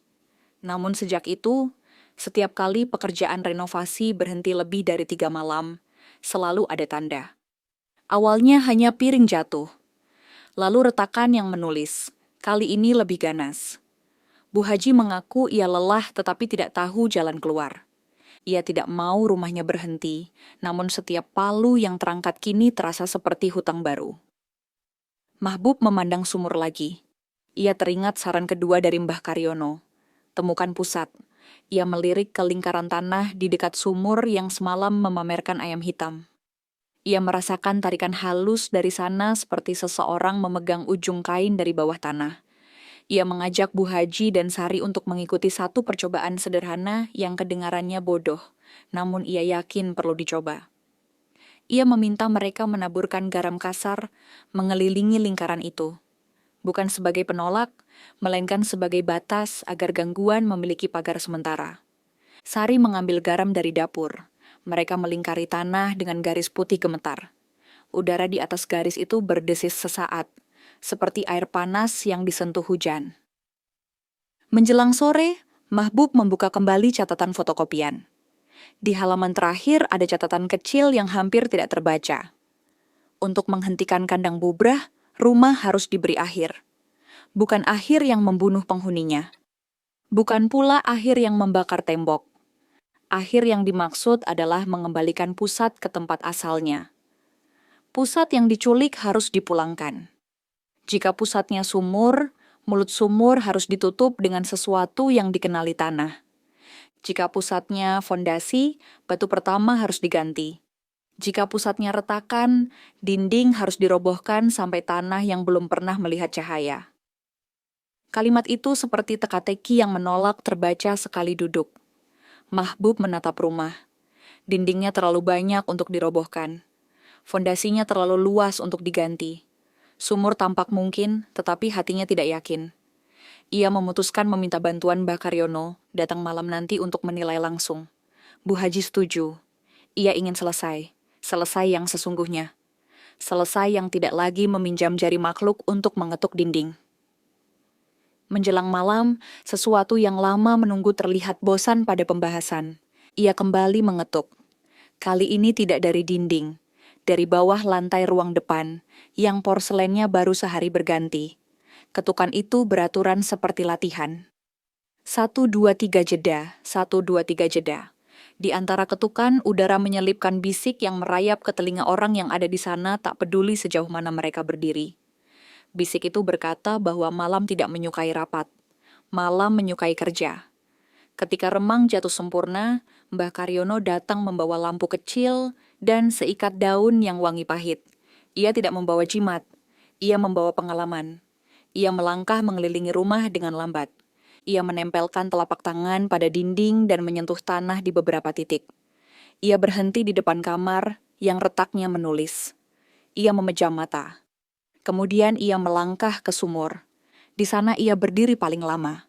Namun sejak itu, setiap kali pekerjaan renovasi berhenti lebih dari 3 malam, selalu ada tanda. Awalnya hanya piring jatuh. Lalu retakan yang menulis, kali ini lebih ganas. Bu Haji mengaku ia lelah tetapi tidak tahu jalan keluar. Ia tidak mau rumahnya berhenti, namun setiap palu yang terangkat kini terasa seperti hutang baru. Mahbub memandang sumur lagi. Ia teringat saran kedua dari Mbah Karyono. Temukan pusat. Ia melirik ke lingkaran tanah di dekat sumur yang semalam memamerkan ayam hitam. Ia merasakan tarikan halus dari sana seperti seseorang memegang ujung kain dari bawah tanah. Ia mengajak Bu Haji dan Sari untuk mengikuti satu percobaan sederhana yang kedengarannya bodoh, namun ia yakin perlu dicoba. Ia meminta mereka menaburkan garam kasar mengelilingi lingkaran itu. Bukan sebagai penolak, melainkan sebagai batas agar gangguan memiliki pagar sementara. Sari mengambil garam dari dapur. Mereka melingkari tanah dengan garis putih gemetar. Udara di atas garis itu berdesis sesaat, seperti air panas yang disentuh hujan. Menjelang sore, Mahbub membuka kembali catatan fotokopian. Di halaman terakhir ada catatan kecil yang hampir tidak terbaca. Untuk menghentikan kandang bubrah, rumah harus diberi akhir. Bukan akhir yang membunuh penghuninya. Bukan pula akhir yang membakar tembok. Akhir yang dimaksud adalah mengembalikan pusat ke tempat asalnya. Pusat yang diculik harus dipulangkan. Jika pusatnya sumur, mulut sumur harus ditutup dengan sesuatu yang dikenali tanah. Jika pusatnya fondasi, batu pertama harus diganti. Jika pusatnya retakan, dinding harus dirobohkan sampai tanah yang belum pernah melihat cahaya. Kalimat itu seperti teka-teki yang menolak terbaca sekali duduk. Mahbub menatap rumah. Dindingnya terlalu banyak untuk dirobohkan. Fondasinya terlalu luas untuk diganti. Sumur tampak mungkin, tetapi hatinya tidak yakin. Ia memutuskan meminta bantuan Mbah Karyono datang malam nanti untuk menilai langsung. Bu Haji setuju. Ia ingin selesai yang sesungguhnya. Selesai yang tidak lagi meminjam jari makhluk untuk mengetuk dinding. Menjelang malam, sesuatu yang lama menunggu terlihat bosan pada pembahasan. Ia kembali mengetuk. Kali ini tidak dari dinding, dari bawah lantai ruang depan, yang porselennya baru sehari berganti. Ketukan itu beraturan seperti latihan. 1, 2, 3 jeda, 1, 2, 3 jeda. Di antara ketukan, udara menyelipkan bisik yang merayap ke telinga orang yang ada di sana tak peduli sejauh mana mereka berdiri. Bisik itu berkata bahwa malam tidak menyukai rapat. Malam menyukai kerja. Ketika remang jatuh sempurna, Mbah Karyono datang membawa lampu kecil dan seikat daun yang wangi pahit. Ia tidak membawa jimat. Ia membawa pengalaman. Ia melangkah mengelilingi rumah dengan lambat. Ia menempelkan telapak tangan pada dinding dan menyentuh tanah di beberapa titik. Ia berhenti di depan kamar yang retaknya menulis. Ia memejam mata. Kemudian ia melangkah ke sumur. Di sana ia berdiri paling lama.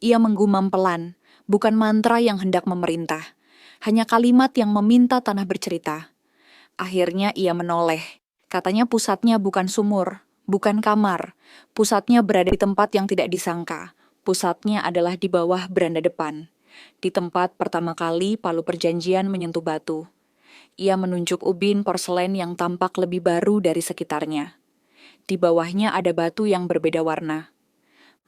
Ia menggumam pelan, bukan mantra yang hendak memerintah. Hanya kalimat yang meminta tanah bercerita. Akhirnya ia menoleh. Katanya pusatnya bukan sumur, bukan kamar. Pusatnya berada di tempat yang tidak disangka. Pusatnya adalah di bawah beranda depan. Di tempat pertama kali palu perjanjian menyentuh batu. Ia menunjuk ubin porselen yang tampak lebih baru dari sekitarnya. Di bawahnya ada batu yang berbeda warna.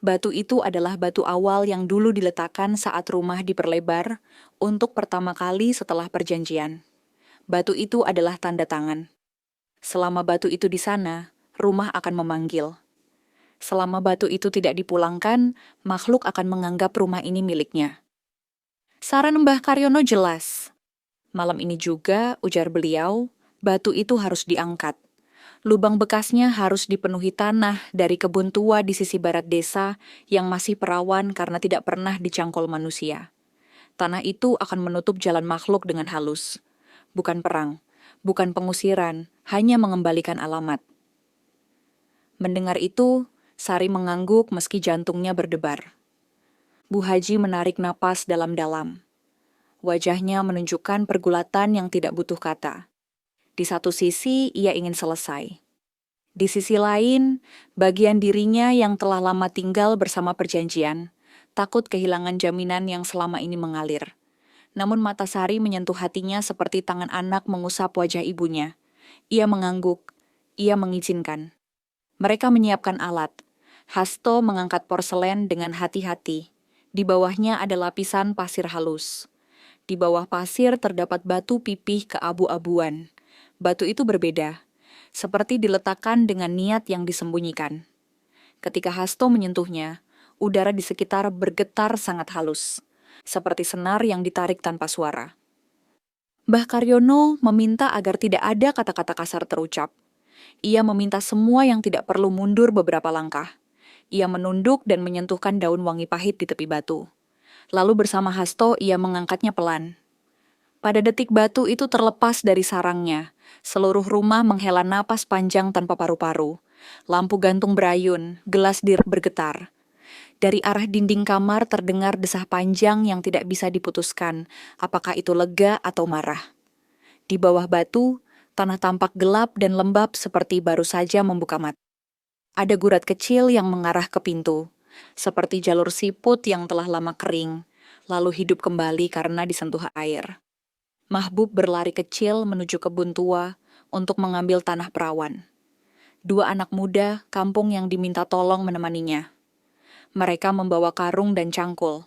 Batu itu adalah batu awal yang dulu diletakkan saat rumah diperlebar untuk pertama kali setelah perjanjian. Batu itu adalah tanda tangan. Selama batu itu di sana, rumah akan memanggil. Selama batu itu tidak dipulangkan, makhluk akan menganggap rumah ini miliknya. Saran Mbah Karyono jelas. Malam ini juga, ujar beliau, batu itu harus diangkat. Lubang bekasnya harus dipenuhi tanah dari kebun tua di sisi barat desa yang masih perawan karena tidak pernah dicangkul manusia. Tanah itu akan menutup jalan makhluk dengan halus. Bukan perang, bukan pengusiran, hanya mengembalikan alamat. Mendengar itu, Sari mengangguk meski jantungnya berdebar. Bu Haji menarik napas dalam-dalam. Wajahnya menunjukkan pergulatan yang tidak butuh kata. Di satu sisi, ia ingin selesai. Di sisi lain, bagian dirinya yang telah lama tinggal bersama perjanjian, takut kehilangan jaminan yang selama ini mengalir. Namun mata Sari menyentuh hatinya seperti tangan anak mengusap wajah ibunya. Ia mengangguk. Ia mengizinkan. Mereka menyiapkan alat. Hasto mengangkat porselen dengan hati-hati. Di bawahnya ada lapisan pasir halus. Di bawah pasir terdapat batu pipih keabu-abuan. Batu itu berbeda, seperti diletakkan dengan niat yang disembunyikan. Ketika Hasto menyentuhnya, udara di sekitar bergetar sangat halus. seperti senar yang ditarik tanpa suara. Mbah Karyono meminta agar tidak ada kata-kata kasar terucap. Ia meminta semua yang tidak perlu mundur beberapa langkah. Ia menunduk dan menyentuhkan daun wangi pahit di tepi batu. Lalu bersama Hasto ia mengangkatnya pelan. Pada detik batu itu terlepas dari sarangnya, seluruh rumah menghela napas panjang tanpa paru-paru. Lampu gantung berayun, gelas bergetar. Dari arah dinding kamar terdengar desah panjang yang tidak bisa diputuskan, apakah itu lega atau marah. Di bawah batu, tanah tampak gelap dan lembab seperti baru saja membuka mata. Ada gurat kecil yang mengarah ke pintu, seperti jalur siput yang telah lama kering, lalu hidup kembali karena disentuh air. Mahbub berlari kecil menuju kebun tua untuk mengambil tanah perawan. 2 anak muda kampung yang diminta tolong menemaninya. Mereka membawa karung dan cangkul.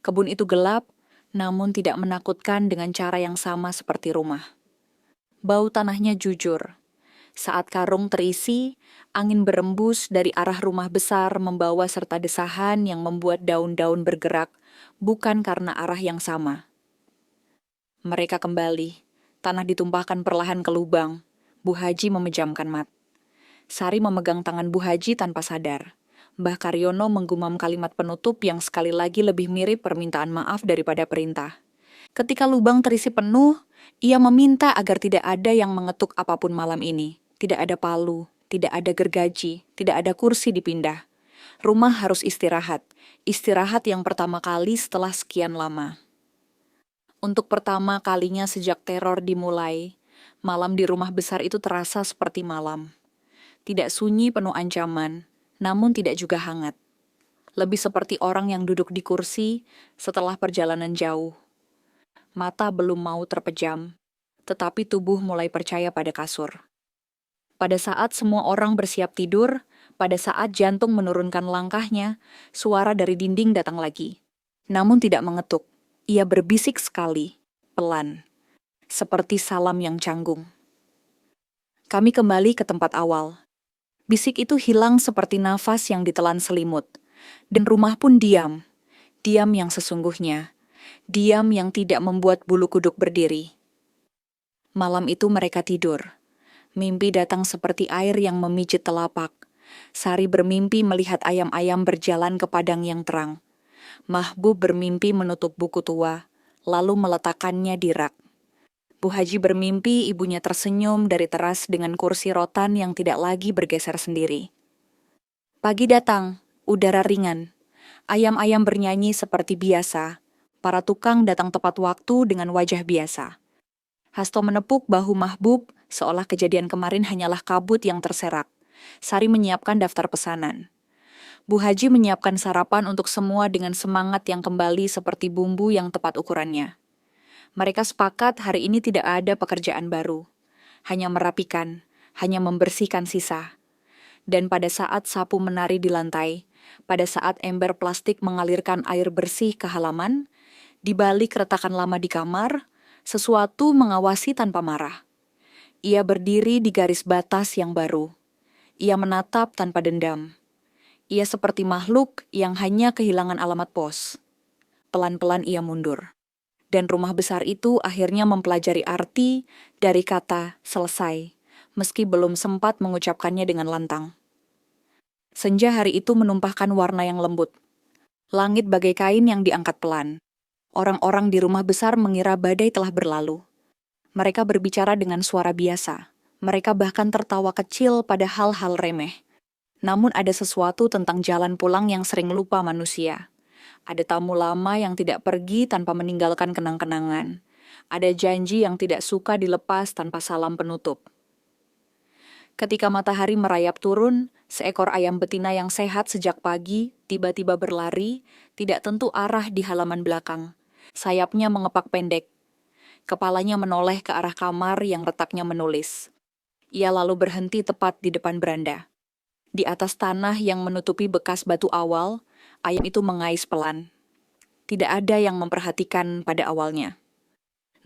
Kebun itu gelap, namun tidak menakutkan dengan cara yang sama seperti rumah. Bau tanahnya jujur. Saat karung terisi, angin berembus dari arah rumah besar membawa serta desahan yang membuat daun-daun bergerak, bukan karena arah yang sama. Mereka kembali. Tanah ditumpahkan perlahan ke lubang. Bu Haji memejamkan mata. Sari memegang tangan Bu Haji tanpa sadar. Mbah Karyono menggumam kalimat penutup yang sekali lagi lebih mirip permintaan maaf daripada perintah. Ketika lubang terisi penuh, ia meminta agar tidak ada yang mengetuk apapun malam ini. Tidak ada palu, tidak ada gergaji, tidak ada kursi dipindah. Rumah harus istirahat. Istirahat yang pertama kali setelah sekian lama. Untuk pertama kalinya sejak teror dimulai, malam di rumah besar itu terasa seperti malam. Tidak sunyi penuh ancaman, namun tidak juga hangat. Lebih seperti orang yang duduk di kursi setelah perjalanan jauh. Mata belum mau terpejam, tetapi tubuh mulai percaya pada kasur. Pada saat semua orang bersiap tidur, pada saat jantung menurunkan langkahnya, suara dari dinding datang lagi. Namun tidak mengetuk. Ia berbisik sekali, pelan, seperti salam yang canggung. Kami kembali ke tempat awal. Bisik itu hilang seperti nafas yang ditelan selimut. Dan rumah pun diam. Diam yang sesungguhnya. Diam yang tidak membuat bulu kuduk berdiri. Malam itu mereka tidur. Mimpi datang seperti air yang memijit telapak. Sari bermimpi melihat ayam-ayam berjalan ke padang yang terang. Mahbub bermimpi menutup buku tua, lalu meletakkannya di rak. Bu Haji bermimpi ibunya tersenyum dari teras dengan kursi rotan yang tidak lagi bergeser sendiri. Pagi datang, udara ringan. Ayam-ayam bernyanyi seperti biasa. Para tukang datang tepat waktu dengan wajah biasa. Hasto menepuk bahu Mahbub, seolah kejadian kemarin hanyalah kabut yang terserak. Sari menyiapkan daftar pesanan. Bu Haji menyiapkan sarapan untuk semua dengan semangat yang kembali seperti bumbu yang tepat ukurannya. Mereka sepakat hari ini tidak ada pekerjaan baru. Hanya merapikan, hanya membersihkan sisa. Dan pada saat sapu menari di lantai, pada saat ember plastik mengalirkan air bersih ke halaman, di balik retakan lama di kamar, sesuatu mengawasi tanpa marah. Ia berdiri di garis batas yang baru. Ia menatap tanpa dendam. Ia seperti makhluk yang hanya kehilangan alamat pos. Pelan-pelan ia mundur. Dan rumah besar itu akhirnya mempelajari arti dari kata selesai, meski belum sempat mengucapkannya dengan lantang. Senja hari itu menumpahkan warna yang lembut. Langit bagai kain yang diangkat pelan. Orang-orang di rumah besar mengira badai telah berlalu. Mereka berbicara dengan suara biasa. Mereka bahkan tertawa kecil pada hal-hal remeh. Namun ada sesuatu tentang jalan pulang yang sering lupa manusia. Ada tamu lama yang tidak pergi tanpa meninggalkan kenang-kenangan. Ada janji yang tidak suka dilepas tanpa salam penutup. Ketika matahari merayap turun, seekor ayam betina yang sehat sejak pagi tiba-tiba berlari, tidak tentu arah di halaman belakang. Sayapnya mengepak pendek. Kepalanya menoleh ke arah kamar yang retaknya menulis. Ia lalu berhenti tepat di depan beranda. Di atas tanah yang menutupi bekas batu awal, ayam itu mengais pelan. Tidak ada yang memperhatikan pada awalnya.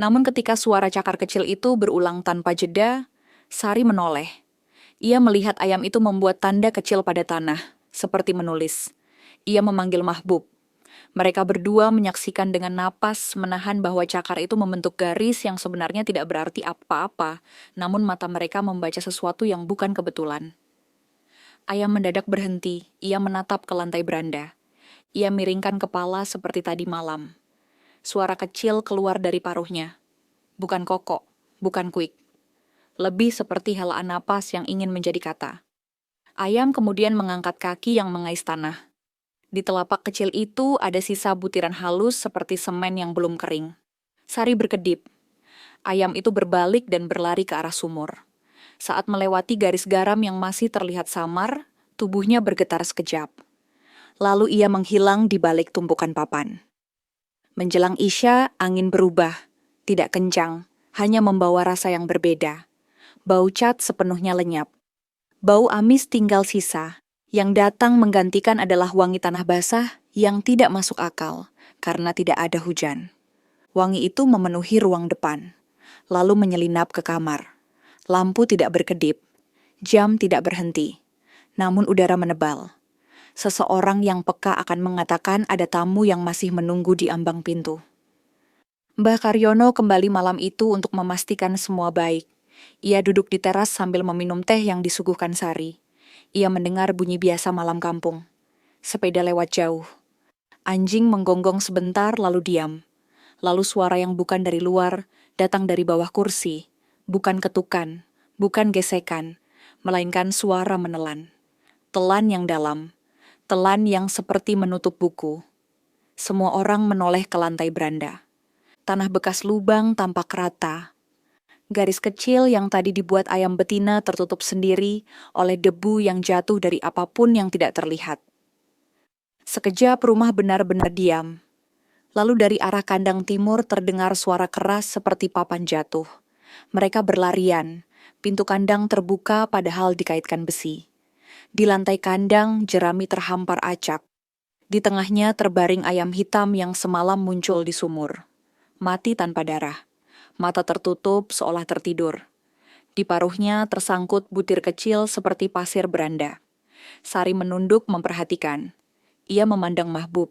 Namun ketika suara cakar kecil itu berulang tanpa jeda, Sari menoleh. Ia melihat ayam itu membuat tanda kecil pada tanah, seperti menulis. Ia memanggil Mahbub. Mereka berdua menyaksikan dengan napas menahan bahwa cakar itu membentuk garis yang sebenarnya tidak berarti apa-apa, namun mata mereka membaca sesuatu yang bukan kebetulan. Ayam mendadak berhenti, ia menatap ke lantai beranda. Ia miringkan kepala seperti tadi malam. Suara kecil keluar dari paruhnya. Bukan kokok, bukan kuik. Lebih seperti helaan napas yang ingin menjadi kata. Ayam kemudian mengangkat kaki yang mengais tanah. Di telapak kecil itu ada sisa butiran halus seperti semen yang belum kering. Sari berkedip. Ayam itu berbalik dan berlari ke arah sumur. Saat melewati garis garam yang masih terlihat samar, tubuhnya bergetar sekejap. Lalu ia menghilang di balik tumpukan papan. Menjelang Isya, angin berubah. Tidak kencang, hanya membawa rasa yang berbeda. Bau cat sepenuhnya lenyap. Bau amis tinggal sisa. Yang datang menggantikan adalah wangi tanah basah yang tidak masuk akal karena tidak ada hujan. Wangi itu memenuhi ruang depan, lalu menyelinap ke kamar. Lampu tidak berkedip, jam tidak berhenti, namun udara menebal. Seseorang yang peka akan mengatakan ada tamu yang masih menunggu di ambang pintu. Mbah Karyono kembali malam itu untuk memastikan semua baik. Ia duduk di teras sambil meminum teh yang disuguhkan Sari. Ia mendengar bunyi biasa malam kampung. Sepeda lewat jauh. Anjing menggonggong sebentar lalu diam. Lalu suara yang bukan dari luar, datang dari bawah kursi. Bukan ketukan, bukan gesekan, melainkan suara menelan. Telan yang dalam, telan yang seperti menutup buku. Semua orang menoleh ke lantai beranda. Tanah bekas lubang tampak rata. Garis kecil yang tadi dibuat ayam betina tertutup sendiri oleh debu yang jatuh dari apapun yang tidak terlihat. Sekejap rumah benar-benar diam. Lalu dari arah kandang timur terdengar suara keras seperti papan jatuh. Mereka berlarian. Pintu kandang terbuka padahal dikaitkan besi. Di lantai kandang jerami terhampar acak. Di tengahnya terbaring ayam hitam yang semalam muncul di sumur. Mati tanpa darah. Mata tertutup seolah tertidur. Di paruhnya tersangkut butir kecil seperti pasir beranda. Sari menunduk memperhatikan. Ia memandang Mahbub.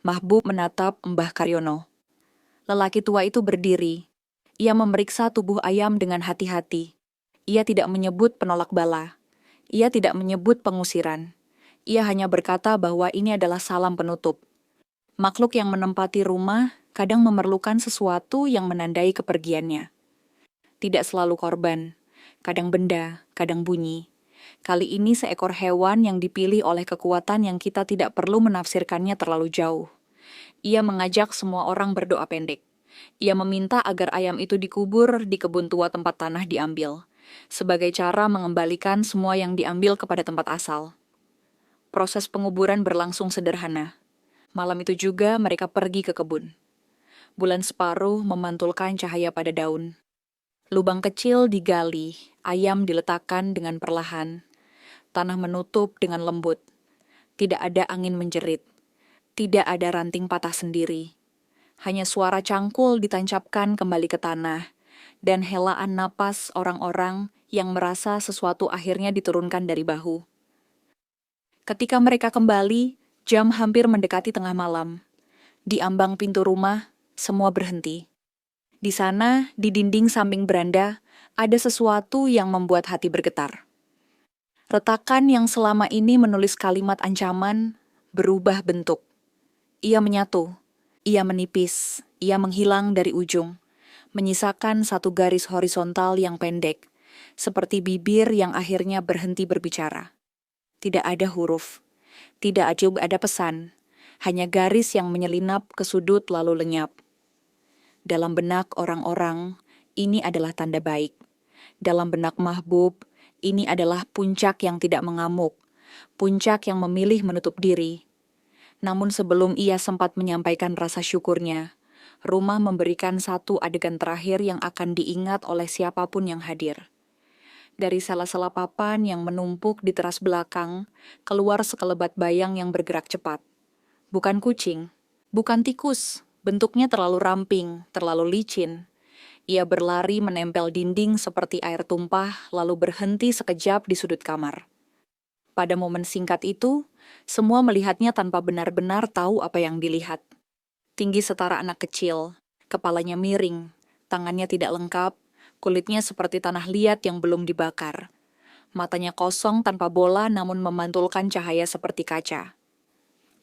Mahbub menatap Mbah Karyono. Lelaki tua itu berdiri. Ia memeriksa tubuh ayam dengan hati-hati. Ia tidak menyebut penolak bala. Ia tidak menyebut pengusiran. Ia hanya berkata bahwa ini adalah salam penutup. Makhluk yang menempati rumah kadang memerlukan sesuatu yang menandai kepergiannya. Tidak selalu korban, kadang benda, kadang bunyi. Kali ini seekor hewan yang dipilih oleh kekuatan yang kita tidak perlu menafsirkannya terlalu jauh. Ia mengajak semua orang berdoa pendek. Ia meminta agar ayam itu dikubur di kebun tua tempat tanah diambil, sebagai cara mengembalikan semua yang diambil kepada tempat asal. Proses penguburan berlangsung sederhana. Malam itu juga mereka pergi ke kebun. Bulan separuh memantulkan cahaya pada daun. Lubang kecil digali, ayam diletakkan dengan perlahan. Tanah menutup dengan lembut. Tidak ada angin menjerit. Tidak ada ranting patah sendiri. Hanya suara cangkul ditancapkan kembali ke tanah, dan helaan napas orang-orang yang merasa sesuatu akhirnya diturunkan dari bahu. Ketika mereka kembali, jam hampir mendekati tengah malam. Di ambang pintu rumah, semua berhenti. Di sana, di dinding samping beranda, ada sesuatu yang membuat hati bergetar. Retakan yang selama ini menulis kalimat ancaman, berubah bentuk. Ia menyatu, ia menipis, ia menghilang dari ujung, menyisakan satu garis horizontal yang pendek, seperti bibir yang akhirnya berhenti berbicara. Tidak ada huruf, tidak ada pesan, hanya garis yang menyelinap ke sudut lalu lenyap. Dalam benak orang-orang, ini adalah tanda baik. Dalam benak Mahbub, ini adalah puncak yang tidak mengamuk, puncak yang memilih menutup diri. Namun sebelum ia sempat menyampaikan rasa syukurnya, rumah memberikan satu adegan terakhir yang akan diingat oleh siapapun yang hadir. Dari sela-sela papan yang menumpuk di teras belakang, keluar sekelebat bayang yang bergerak cepat. Bukan kucing, bukan tikus, bentuknya terlalu ramping, terlalu licin. Ia berlari menempel dinding seperti air tumpah, lalu berhenti sekejap di sudut kamar. Pada momen singkat itu, semua melihatnya tanpa benar-benar tahu apa yang dilihat. Tinggi setara anak kecil, kepalanya miring, tangannya tidak lengkap, kulitnya seperti tanah liat yang belum dibakar. Matanya kosong tanpa bola namun memantulkan cahaya seperti kaca.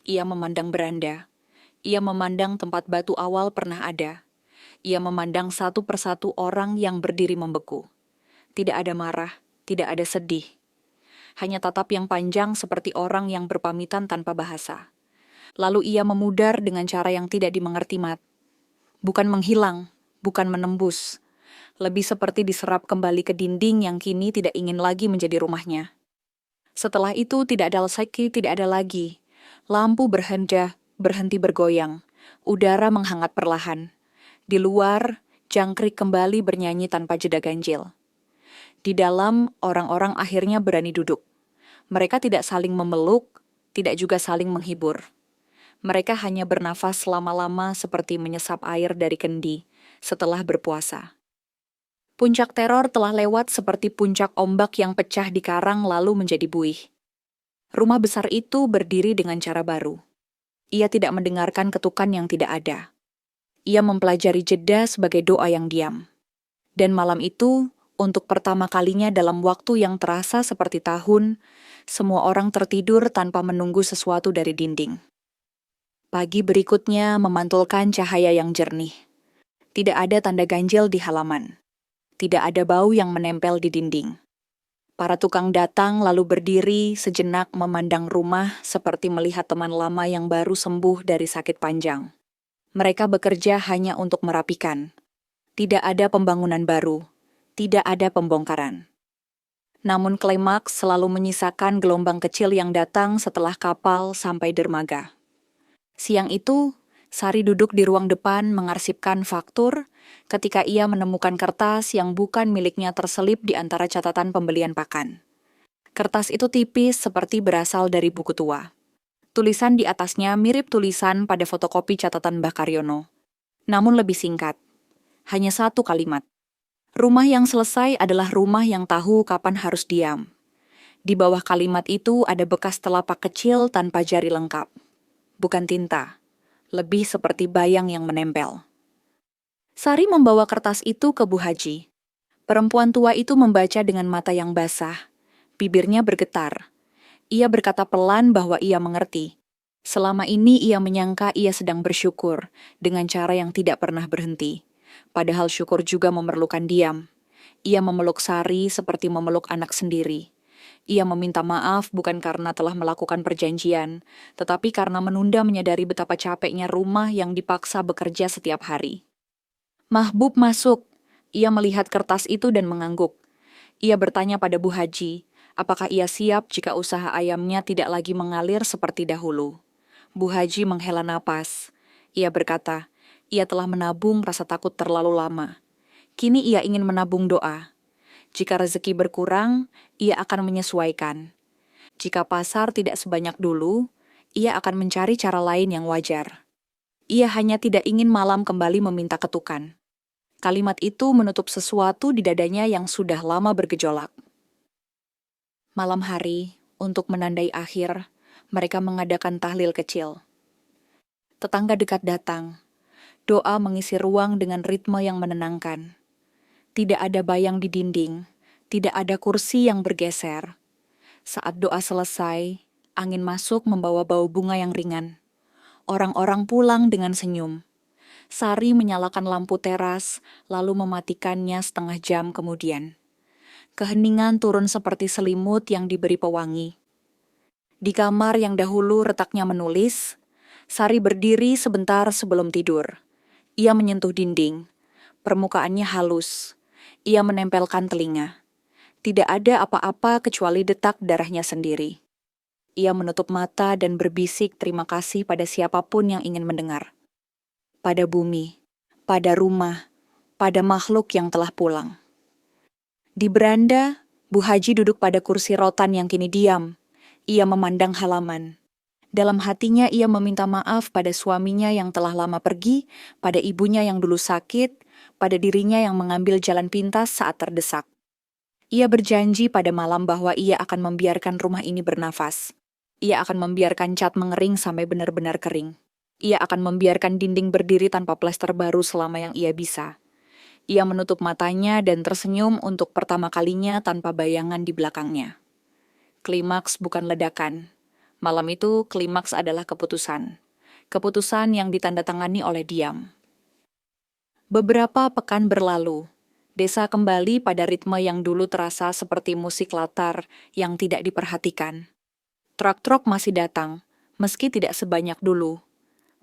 Ia memandang beranda. Ia memandang tempat batu awal pernah ada. Ia memandang satu persatu orang yang berdiri membeku. Tidak ada marah, tidak ada sedih. Hanya tatap yang panjang seperti orang yang berpamitan tanpa bahasa. Lalu ia memudar dengan cara yang tidak dimengerti Mat. Bukan menghilang, bukan menembus. Lebih seperti diserap kembali ke dinding yang kini tidak ingin lagi menjadi rumahnya. Setelah itu tidak ada lagi, tidak ada lagi. Lampu berhenti bergoyang. Udara menghangat perlahan. Di luar, jangkrik kembali bernyanyi tanpa jeda ganjil. Di dalam, orang-orang akhirnya berani duduk. Mereka tidak saling memeluk, tidak juga saling menghibur. Mereka hanya bernafas lama-lama seperti menyesap air dari kendi setelah berpuasa. Puncak teror telah lewat seperti puncak ombak yang pecah di karang lalu menjadi buih. Rumah besar itu berdiri dengan cara baru. Ia tidak mendengarkan ketukan yang tidak ada. Ia mempelajari jeda sebagai doa yang diam. Dan malam itu, untuk pertama kalinya dalam waktu yang terasa seperti tahun, semua orang tertidur tanpa menunggu sesuatu dari dinding. Pagi berikutnya memantulkan cahaya yang jernih. Tidak ada tanda ganjil di halaman. Tidak ada bau yang menempel di dinding. Para tukang datang lalu berdiri sejenak memandang rumah seperti melihat teman lama yang baru sembuh dari sakit panjang. Mereka bekerja hanya untuk merapikan. Tidak ada pembangunan baru. Tidak ada pembongkaran. Namun klimaks selalu menyisakan gelombang kecil yang datang setelah kapal sampai dermaga. Siang itu, Sari duduk di ruang depan mengarsipkan faktur ketika ia menemukan kertas yang bukan miliknya terselip di antara catatan pembelian pakan. Kertas itu tipis seperti berasal dari buku tua. Tulisan di atasnya mirip tulisan pada fotokopi catatan Mbah Karyono. Namun lebih singkat. Hanya satu kalimat. Rumah yang selesai adalah rumah yang tahu kapan harus diam. Di bawah kalimat itu ada bekas telapak kecil tanpa jari lengkap. Bukan tinta. Lebih seperti bayang yang menempel. Sari membawa kertas itu ke Bu Haji. Perempuan tua itu membaca dengan mata yang basah. Bibirnya bergetar. Ia berkata pelan bahwa ia mengerti. Selama ini ia menyangka ia sedang bersyukur dengan cara yang tidak pernah berhenti. Padahal syukur juga memerlukan diam. Ia memeluk Sari seperti memeluk anak sendiri. Ia meminta maaf bukan karena telah melakukan perjanjian, tetapi karena menunda menyadari betapa capeknya rumah yang dipaksa bekerja setiap hari. Mahbub masuk. Ia melihat kertas itu dan mengangguk. Ia bertanya pada Bu Haji, apakah ia siap jika usaha ayamnya tidak lagi mengalir seperti dahulu. Bu Haji menghela napas. Ia berkata, ia telah menabung rasa takut terlalu lama. Kini ia ingin menabung doa. Jika rezeki berkurang, ia akan menyesuaikan. Jika pasar tidak sebanyak dulu, ia akan mencari cara lain yang wajar. Ia hanya tidak ingin malam kembali meminta ketukan. Kalimat itu menutup sesuatu di dadanya yang sudah lama bergejolak. Malam hari, untuk menandai akhir, mereka mengadakan tahlil kecil. Tetangga dekat datang. Doa mengisi ruang dengan ritme yang menenangkan. Tidak ada bayang di dinding, tidak ada kursi yang bergeser. Saat doa selesai, angin masuk membawa bau bunga yang ringan. Orang-orang pulang dengan senyum. Sari menyalakan lampu teras, lalu mematikannya setengah jam kemudian. Keheningan turun seperti selimut yang diberi pewangi. Di kamar yang dahulu retaknya menulis, Sari berdiri sebentar sebelum tidur. Ia menyentuh dinding. Permukaannya halus. Ia menempelkan telinga. Tidak ada apa-apa kecuali detak darahnya sendiri. Ia menutup mata dan berbisik terima kasih pada siapapun yang ingin mendengar. Pada bumi, pada rumah, pada makhluk yang telah pulang. Di beranda, Bu Haji duduk pada kursi rotan yang kini diam. Ia memandang halaman. Dalam hatinya ia meminta maaf pada suaminya yang telah lama pergi, pada ibunya yang dulu sakit, pada dirinya yang mengambil jalan pintas saat terdesak. Ia berjanji pada malam bahwa ia akan membiarkan rumah ini bernafas. Ia akan membiarkan cat mengering sampai benar-benar kering. Ia akan membiarkan dinding berdiri tanpa plester baru selama yang ia bisa. Ia menutup matanya dan tersenyum untuk pertama kalinya tanpa bayangan di belakangnya. Klimaks bukan ledakan. Malam itu, klimaks adalah keputusan. Keputusan yang ditandatangani oleh diam. Beberapa pekan berlalu. Desa kembali pada ritme yang dulu terasa seperti musik latar yang tidak diperhatikan. Truk-truk masih datang, meski tidak sebanyak dulu.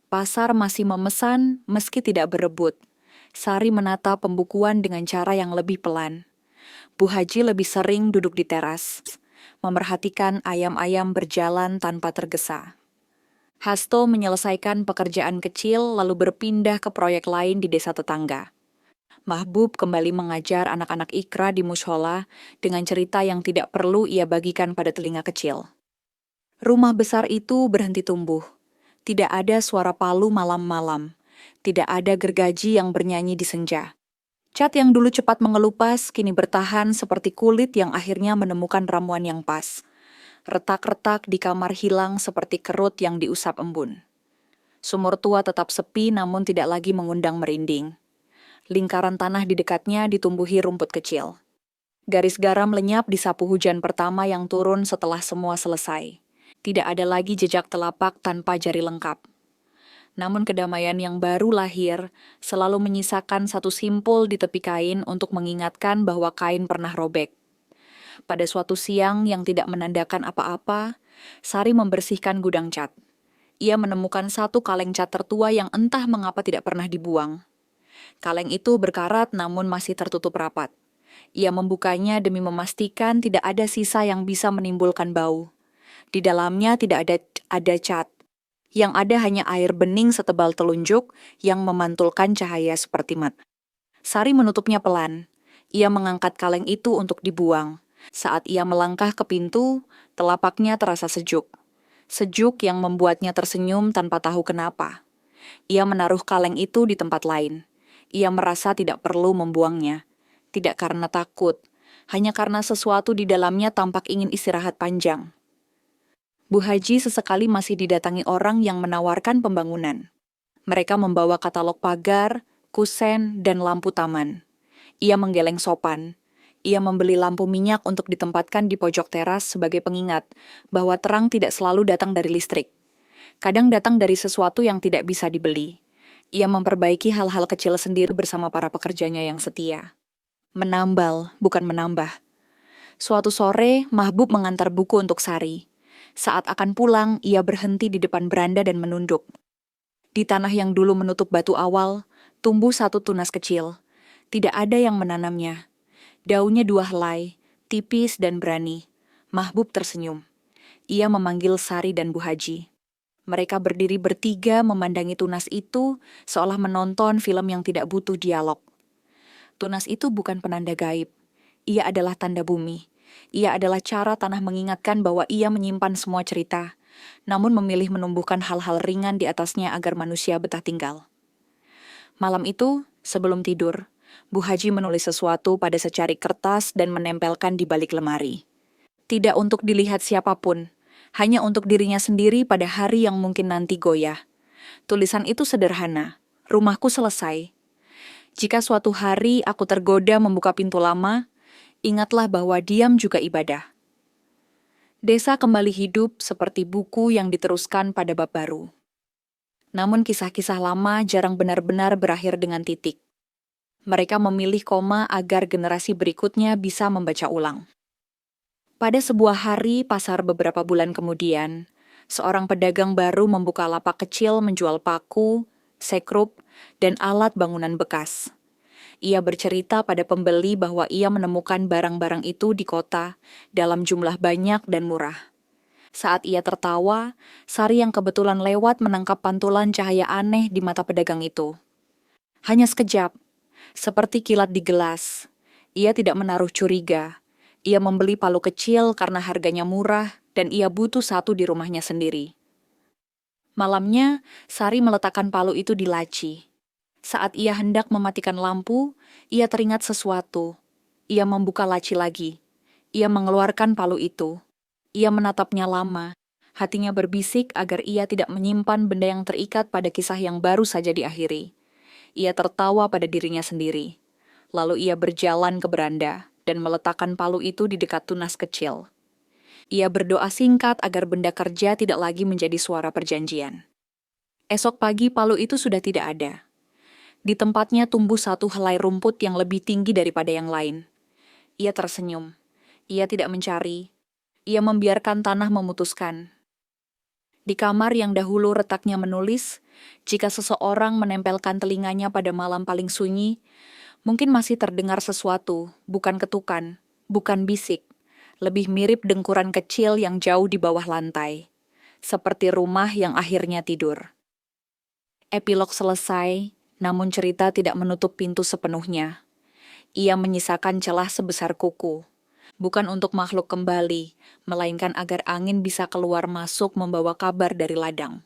Pasar masih memesan, meski tidak berebut. Sari menata pembukuan dengan cara yang lebih pelan. Bu Haji lebih sering duduk di teras, memerhatikan ayam-ayam berjalan tanpa tergesa. Hasto menyelesaikan pekerjaan kecil lalu berpindah ke proyek lain di desa tetangga. Mahbub kembali mengajar anak-anak Ikra di mushola dengan cerita yang tidak perlu ia bagikan pada telinga kecil. Rumah besar itu berhenti tumbuh. Tidak ada suara palu malam-malam. Tidak ada gergaji yang bernyanyi di senja. Cat yang dulu cepat mengelupas kini bertahan seperti kulit yang akhirnya menemukan ramuan yang pas. Retak-retak di kamar hilang seperti kerut yang diusap embun. Sumur tua tetap sepi namun tidak lagi mengundang merinding. Lingkaran tanah di dekatnya ditumbuhi rumput kecil. Garis garam lenyap di sapu hujan pertama yang turun setelah semua selesai. Tidak ada lagi jejak telapak tanpa jari lengkap. Namun kedamaian yang baru lahir selalu menyisakan satu simpul di tepi kain untuk mengingatkan bahwa kain pernah robek. Pada suatu siang yang tidak menandakan apa-apa, Sari membersihkan gudang cat. Ia menemukan satu kaleng cat tertua yang entah mengapa tidak pernah dibuang. Kaleng itu berkarat namun masih tertutup rapat. Ia membukanya demi memastikan tidak ada sisa yang bisa menimbulkan bau. Di dalamnya tidak ada cat. Yang ada hanya air bening setebal telunjuk yang memantulkan cahaya seperti mat. Sari menutupnya pelan. Ia mengangkat kaleng itu untuk dibuang. Saat ia melangkah ke pintu, telapaknya terasa sejuk. Sejuk yang membuatnya tersenyum tanpa tahu kenapa. Ia menaruh kaleng itu di tempat lain. Ia merasa tidak perlu membuangnya. Tidak karena takut, hanya karena sesuatu di dalamnya tampak ingin istirahat panjang. Bu Haji sesekali masih didatangi orang yang menawarkan pembangunan. Mereka membawa katalog pagar, kusen, dan lampu taman. Ia menggeleng sopan. Ia membeli lampu minyak untuk ditempatkan di pojok teras sebagai pengingat bahwa terang tidak selalu datang dari listrik. Kadang datang dari sesuatu yang tidak bisa dibeli. Ia memperbaiki hal-hal kecil sendiri bersama para pekerjanya yang setia. Menambal, bukan menambah. Suatu sore, Mahbub mengantar buku untuk Sari. Saat akan pulang, ia berhenti di depan beranda dan menunduk. Di tanah yang dulu menutup batu awal, tumbuh satu tunas kecil. Tidak ada yang menanamnya. Daunnya dua helai, tipis dan berani. Mahbub tersenyum. Ia memanggil Sari dan Bu Haji. Mereka berdiri bertiga memandangi tunas itu seolah menonton film yang tidak butuh dialog. Tunas itu bukan penanda gaib. Ia adalah tanda bumi. Ia adalah cara tanah mengingatkan bahwa ia menyimpan semua cerita, namun memilih menumbuhkan hal-hal ringan di atasnya agar manusia betah tinggal. Malam itu, sebelum tidur, Bu Haji menulis sesuatu pada secari kertas dan menempelkan di balik lemari. Tidak untuk dilihat siapapun, hanya untuk dirinya sendiri pada hari yang mungkin nanti goyah. Tulisan itu sederhana, rumahku selesai. Jika suatu hari aku tergoda membuka pintu lama, ingatlah bahwa diam juga ibadah. Desa kembali hidup seperti buku yang diteruskan pada bab baru. Namun kisah-kisah lama jarang benar-benar berakhir dengan titik. Mereka memilih koma agar generasi berikutnya bisa membaca ulang. Pada sebuah hari pasar beberapa bulan kemudian, seorang pedagang baru membuka lapak kecil menjual paku, sekrup, dan alat bangunan bekas. Ia bercerita pada pembeli bahwa ia menemukan barang-barang itu di kota dalam jumlah banyak dan murah. Saat ia tertawa, Sari yang kebetulan lewat menangkap pantulan cahaya aneh di mata pedagang itu. Hanya sekejap, seperti kilat di gelas. Ia tidak menaruh curiga. Ia membeli palu kecil karena harganya murah dan ia butuh satu di rumahnya sendiri. Malamnya, Sari meletakkan palu itu di laci. Saat ia hendak mematikan lampu, ia teringat sesuatu. Ia membuka laci lagi. Ia mengeluarkan palu itu. Ia menatapnya lama. Hatinya berbisik agar ia tidak menyimpan benda yang terikat pada kisah yang baru saja diakhiri. Ia tertawa pada dirinya sendiri. Lalu ia berjalan ke beranda dan meletakkan palu itu di dekat tunas kecil. Ia berdoa singkat agar benda kerja tidak lagi menjadi suara perjanjian. Esok pagi palu itu sudah tidak ada. Di tempatnya tumbuh satu helai rumput yang lebih tinggi daripada yang lain. Ia tersenyum. Ia tidak mencari. Ia membiarkan tanah memutuskan. Di kamar yang dahulu retaknya menulis, jika seseorang menempelkan telinganya pada malam paling sunyi, mungkin masih terdengar sesuatu, bukan ketukan, bukan bisik, lebih mirip dengkuran kecil yang jauh di bawah lantai, seperti rumah yang akhirnya tidur. Epilog selesai, namun cerita tidak menutup pintu sepenuhnya. Ia menyisakan celah sebesar kuku, bukan untuk makhluk kembali, melainkan agar angin bisa keluar masuk membawa kabar dari ladang.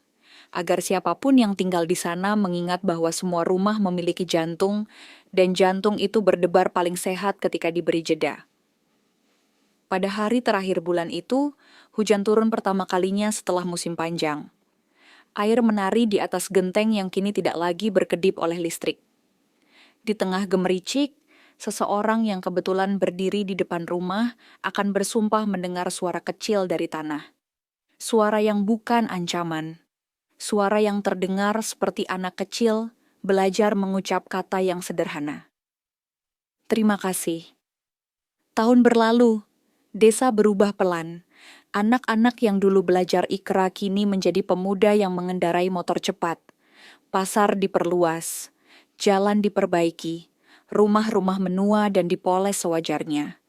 Agar siapapun yang tinggal di sana mengingat bahwa semua rumah memiliki jantung, dan jantung itu berdebar paling sehat ketika diberi jeda. Pada hari terakhir bulan itu, hujan turun pertama kalinya setelah musim panjang. Air menari di atas genteng yang kini tidak lagi berkedip oleh listrik. Di tengah gemericik, seseorang yang kebetulan berdiri di depan rumah akan bersumpah mendengar suara kecil dari tanah. Suara yang bukan ancaman. Suara yang terdengar seperti anak kecil belajar mengucap kata yang sederhana. Terima kasih. Tahun berlalu, desa berubah pelan. Anak-anak yang dulu belajar ikra kini menjadi pemuda yang mengendarai motor cepat. Pasar diperluas, jalan diperbaiki, rumah-rumah menua dan dipoles sewajarnya.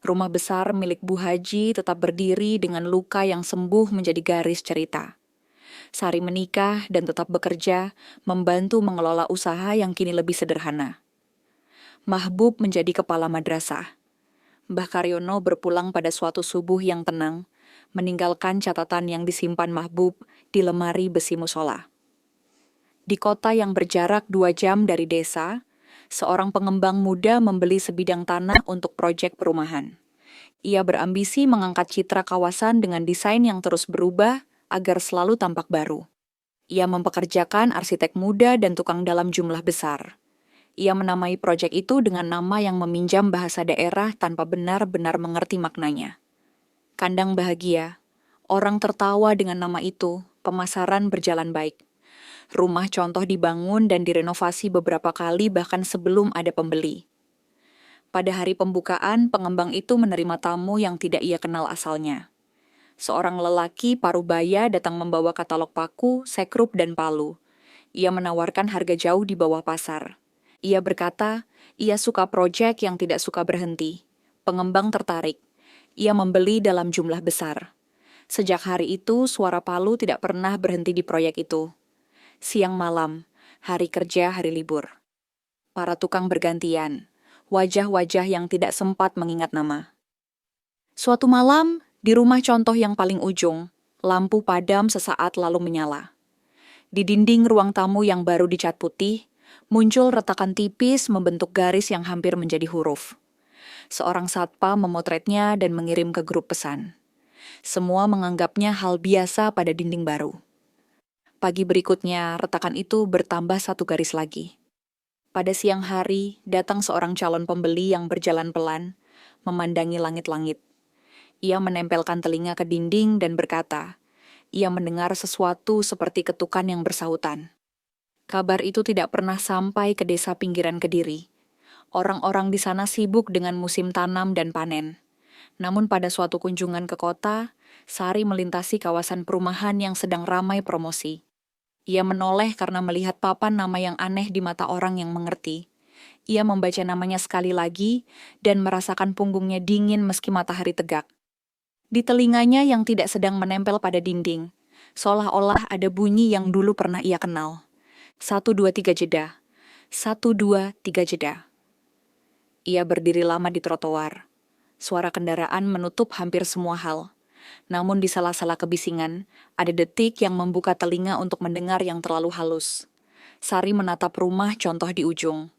Rumah besar milik Bu Haji tetap berdiri dengan luka yang sembuh menjadi garis cerita. Sari menikah dan tetap bekerja, membantu mengelola usaha yang kini lebih sederhana. Mahbub menjadi kepala madrasah. Mbah Karyono berpulang pada suatu subuh yang tenang, meninggalkan catatan yang disimpan Mahbub di lemari besi musola. Di kota yang berjarak 2 jam dari desa, seorang pengembang muda membeli sebidang tanah untuk proyek perumahan. Ia berambisi mengangkat citra kawasan dengan desain yang terus berubah agar selalu tampak baru. Ia mempekerjakan arsitek muda dan tukang dalam jumlah besar. Ia menamai proyek itu dengan nama yang meminjam bahasa daerah tanpa benar-benar mengerti maknanya. Kandang Bahagia. Orang tertawa dengan nama itu, pemasaran berjalan baik. Rumah contoh dibangun dan direnovasi beberapa kali bahkan sebelum ada pembeli. Pada hari pembukaan, pengembang itu menerima tamu yang tidak ia kenal asalnya. Seorang lelaki parubaya datang membawa katalog paku, sekrup, dan palu. Ia menawarkan harga jauh di bawah pasar. Ia berkata, ia suka proyek yang tidak suka berhenti. Pengembang tertarik. Ia membeli dalam jumlah besar. Sejak hari itu, suara palu tidak pernah berhenti di proyek itu. Siang malam, hari kerja, hari libur. Para tukang bergantian, wajah-wajah yang tidak sempat mengingat nama. Suatu malam, di rumah contoh yang paling ujung, lampu padam sesaat lalu menyala. Di dinding ruang tamu yang baru dicat putih, muncul retakan tipis membentuk garis yang hampir menjadi huruf. Seorang satpam memotretnya dan mengirim ke grup pesan. Semua menganggapnya hal biasa pada dinding baru. Pagi berikutnya, retakan itu bertambah 1 garis lagi. Pada siang hari, datang seorang calon pembeli yang berjalan pelan, memandangi langit-langit. Ia menempelkan telinga ke dinding dan berkata, ia mendengar sesuatu seperti ketukan yang bersahutan. Kabar itu tidak pernah sampai ke desa pinggiran Kediri. Orang-orang di sana sibuk dengan musim tanam dan panen. Namun pada suatu kunjungan ke kota, Sari melintasi kawasan perumahan yang sedang ramai promosi. Ia menoleh karena melihat papan nama yang aneh di mata orang yang mengerti. Ia membaca namanya sekali lagi dan merasakan punggungnya dingin meski matahari tegak. Di telinganya yang tidak sedang menempel pada dinding, seolah-olah ada bunyi yang dulu pernah ia kenal. 1, 2, 3 jeda. 1, 2, 3 jeda. Ia berdiri lama di trotoar. Suara kendaraan menutup hampir semua hal. Namun di sela-sela kebisingan, ada detik yang membuka telinga untuk mendengar yang terlalu halus. Sari menatap rumah contoh di ujung.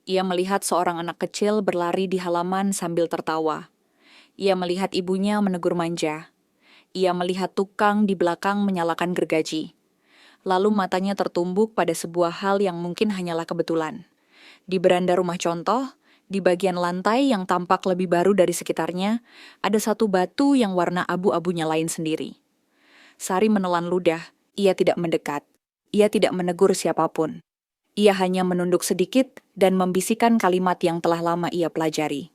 Ia melihat seorang anak kecil berlari di halaman sambil tertawa. Ia melihat ibunya menegur manja. Ia melihat tukang di belakang menyalakan gergaji. Lalu matanya tertumbuk pada sebuah hal yang mungkin hanyalah kebetulan. Di beranda rumah contoh, di bagian lantai yang tampak lebih baru dari sekitarnya, ada satu batu yang warna abu-abunya lain sendiri. Sari menelan ludah, ia tidak mendekat. Ia tidak menegur siapapun. Ia hanya menunduk sedikit dan membisikkan kalimat yang telah lama ia pelajari.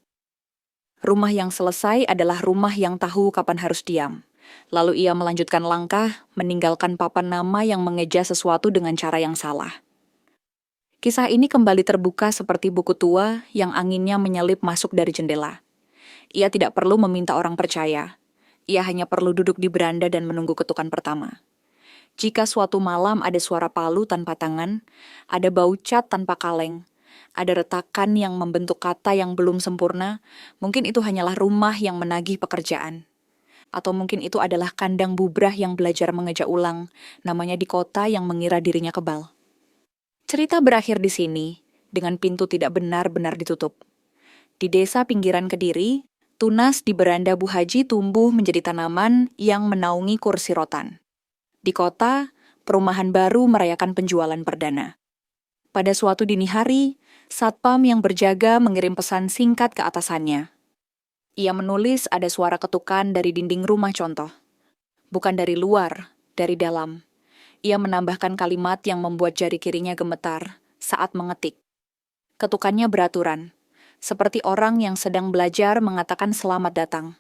Rumah yang selesai adalah rumah yang tahu kapan harus diam. Lalu ia melanjutkan langkah, meninggalkan papan nama yang mengeja sesuatu dengan cara yang salah. Kisah ini kembali terbuka seperti buku tua yang anginnya menyelip masuk dari jendela. Ia tidak perlu meminta orang percaya. Ia hanya perlu duduk di beranda dan menunggu ketukan pertama. Jika suatu malam ada suara palu tanpa tangan, ada bau cat tanpa kaleng, ada retakan yang membentuk kata yang belum sempurna, mungkin itu hanyalah rumah yang menagih pekerjaan. Atau mungkin itu adalah kandang bubrah yang belajar mengeja ulang, namanya di kota yang mengira dirinya kebal. Cerita berakhir di sini, dengan pintu tidak benar-benar ditutup. Di desa pinggiran Kediri, tunas di beranda Bu Haji tumbuh menjadi tanaman yang menaungi kursi rotan. Di kota, perumahan baru merayakan penjualan perdana. Pada suatu dini hari, satpam yang berjaga mengirim pesan singkat ke atasannya. Ia menulis ada suara ketukan dari dinding rumah contoh. Bukan dari luar, dari dalam. Ia menambahkan kalimat yang membuat jari kirinya gemetar saat mengetik. Ketukannya beraturan, seperti orang yang sedang belajar mengatakan selamat datang.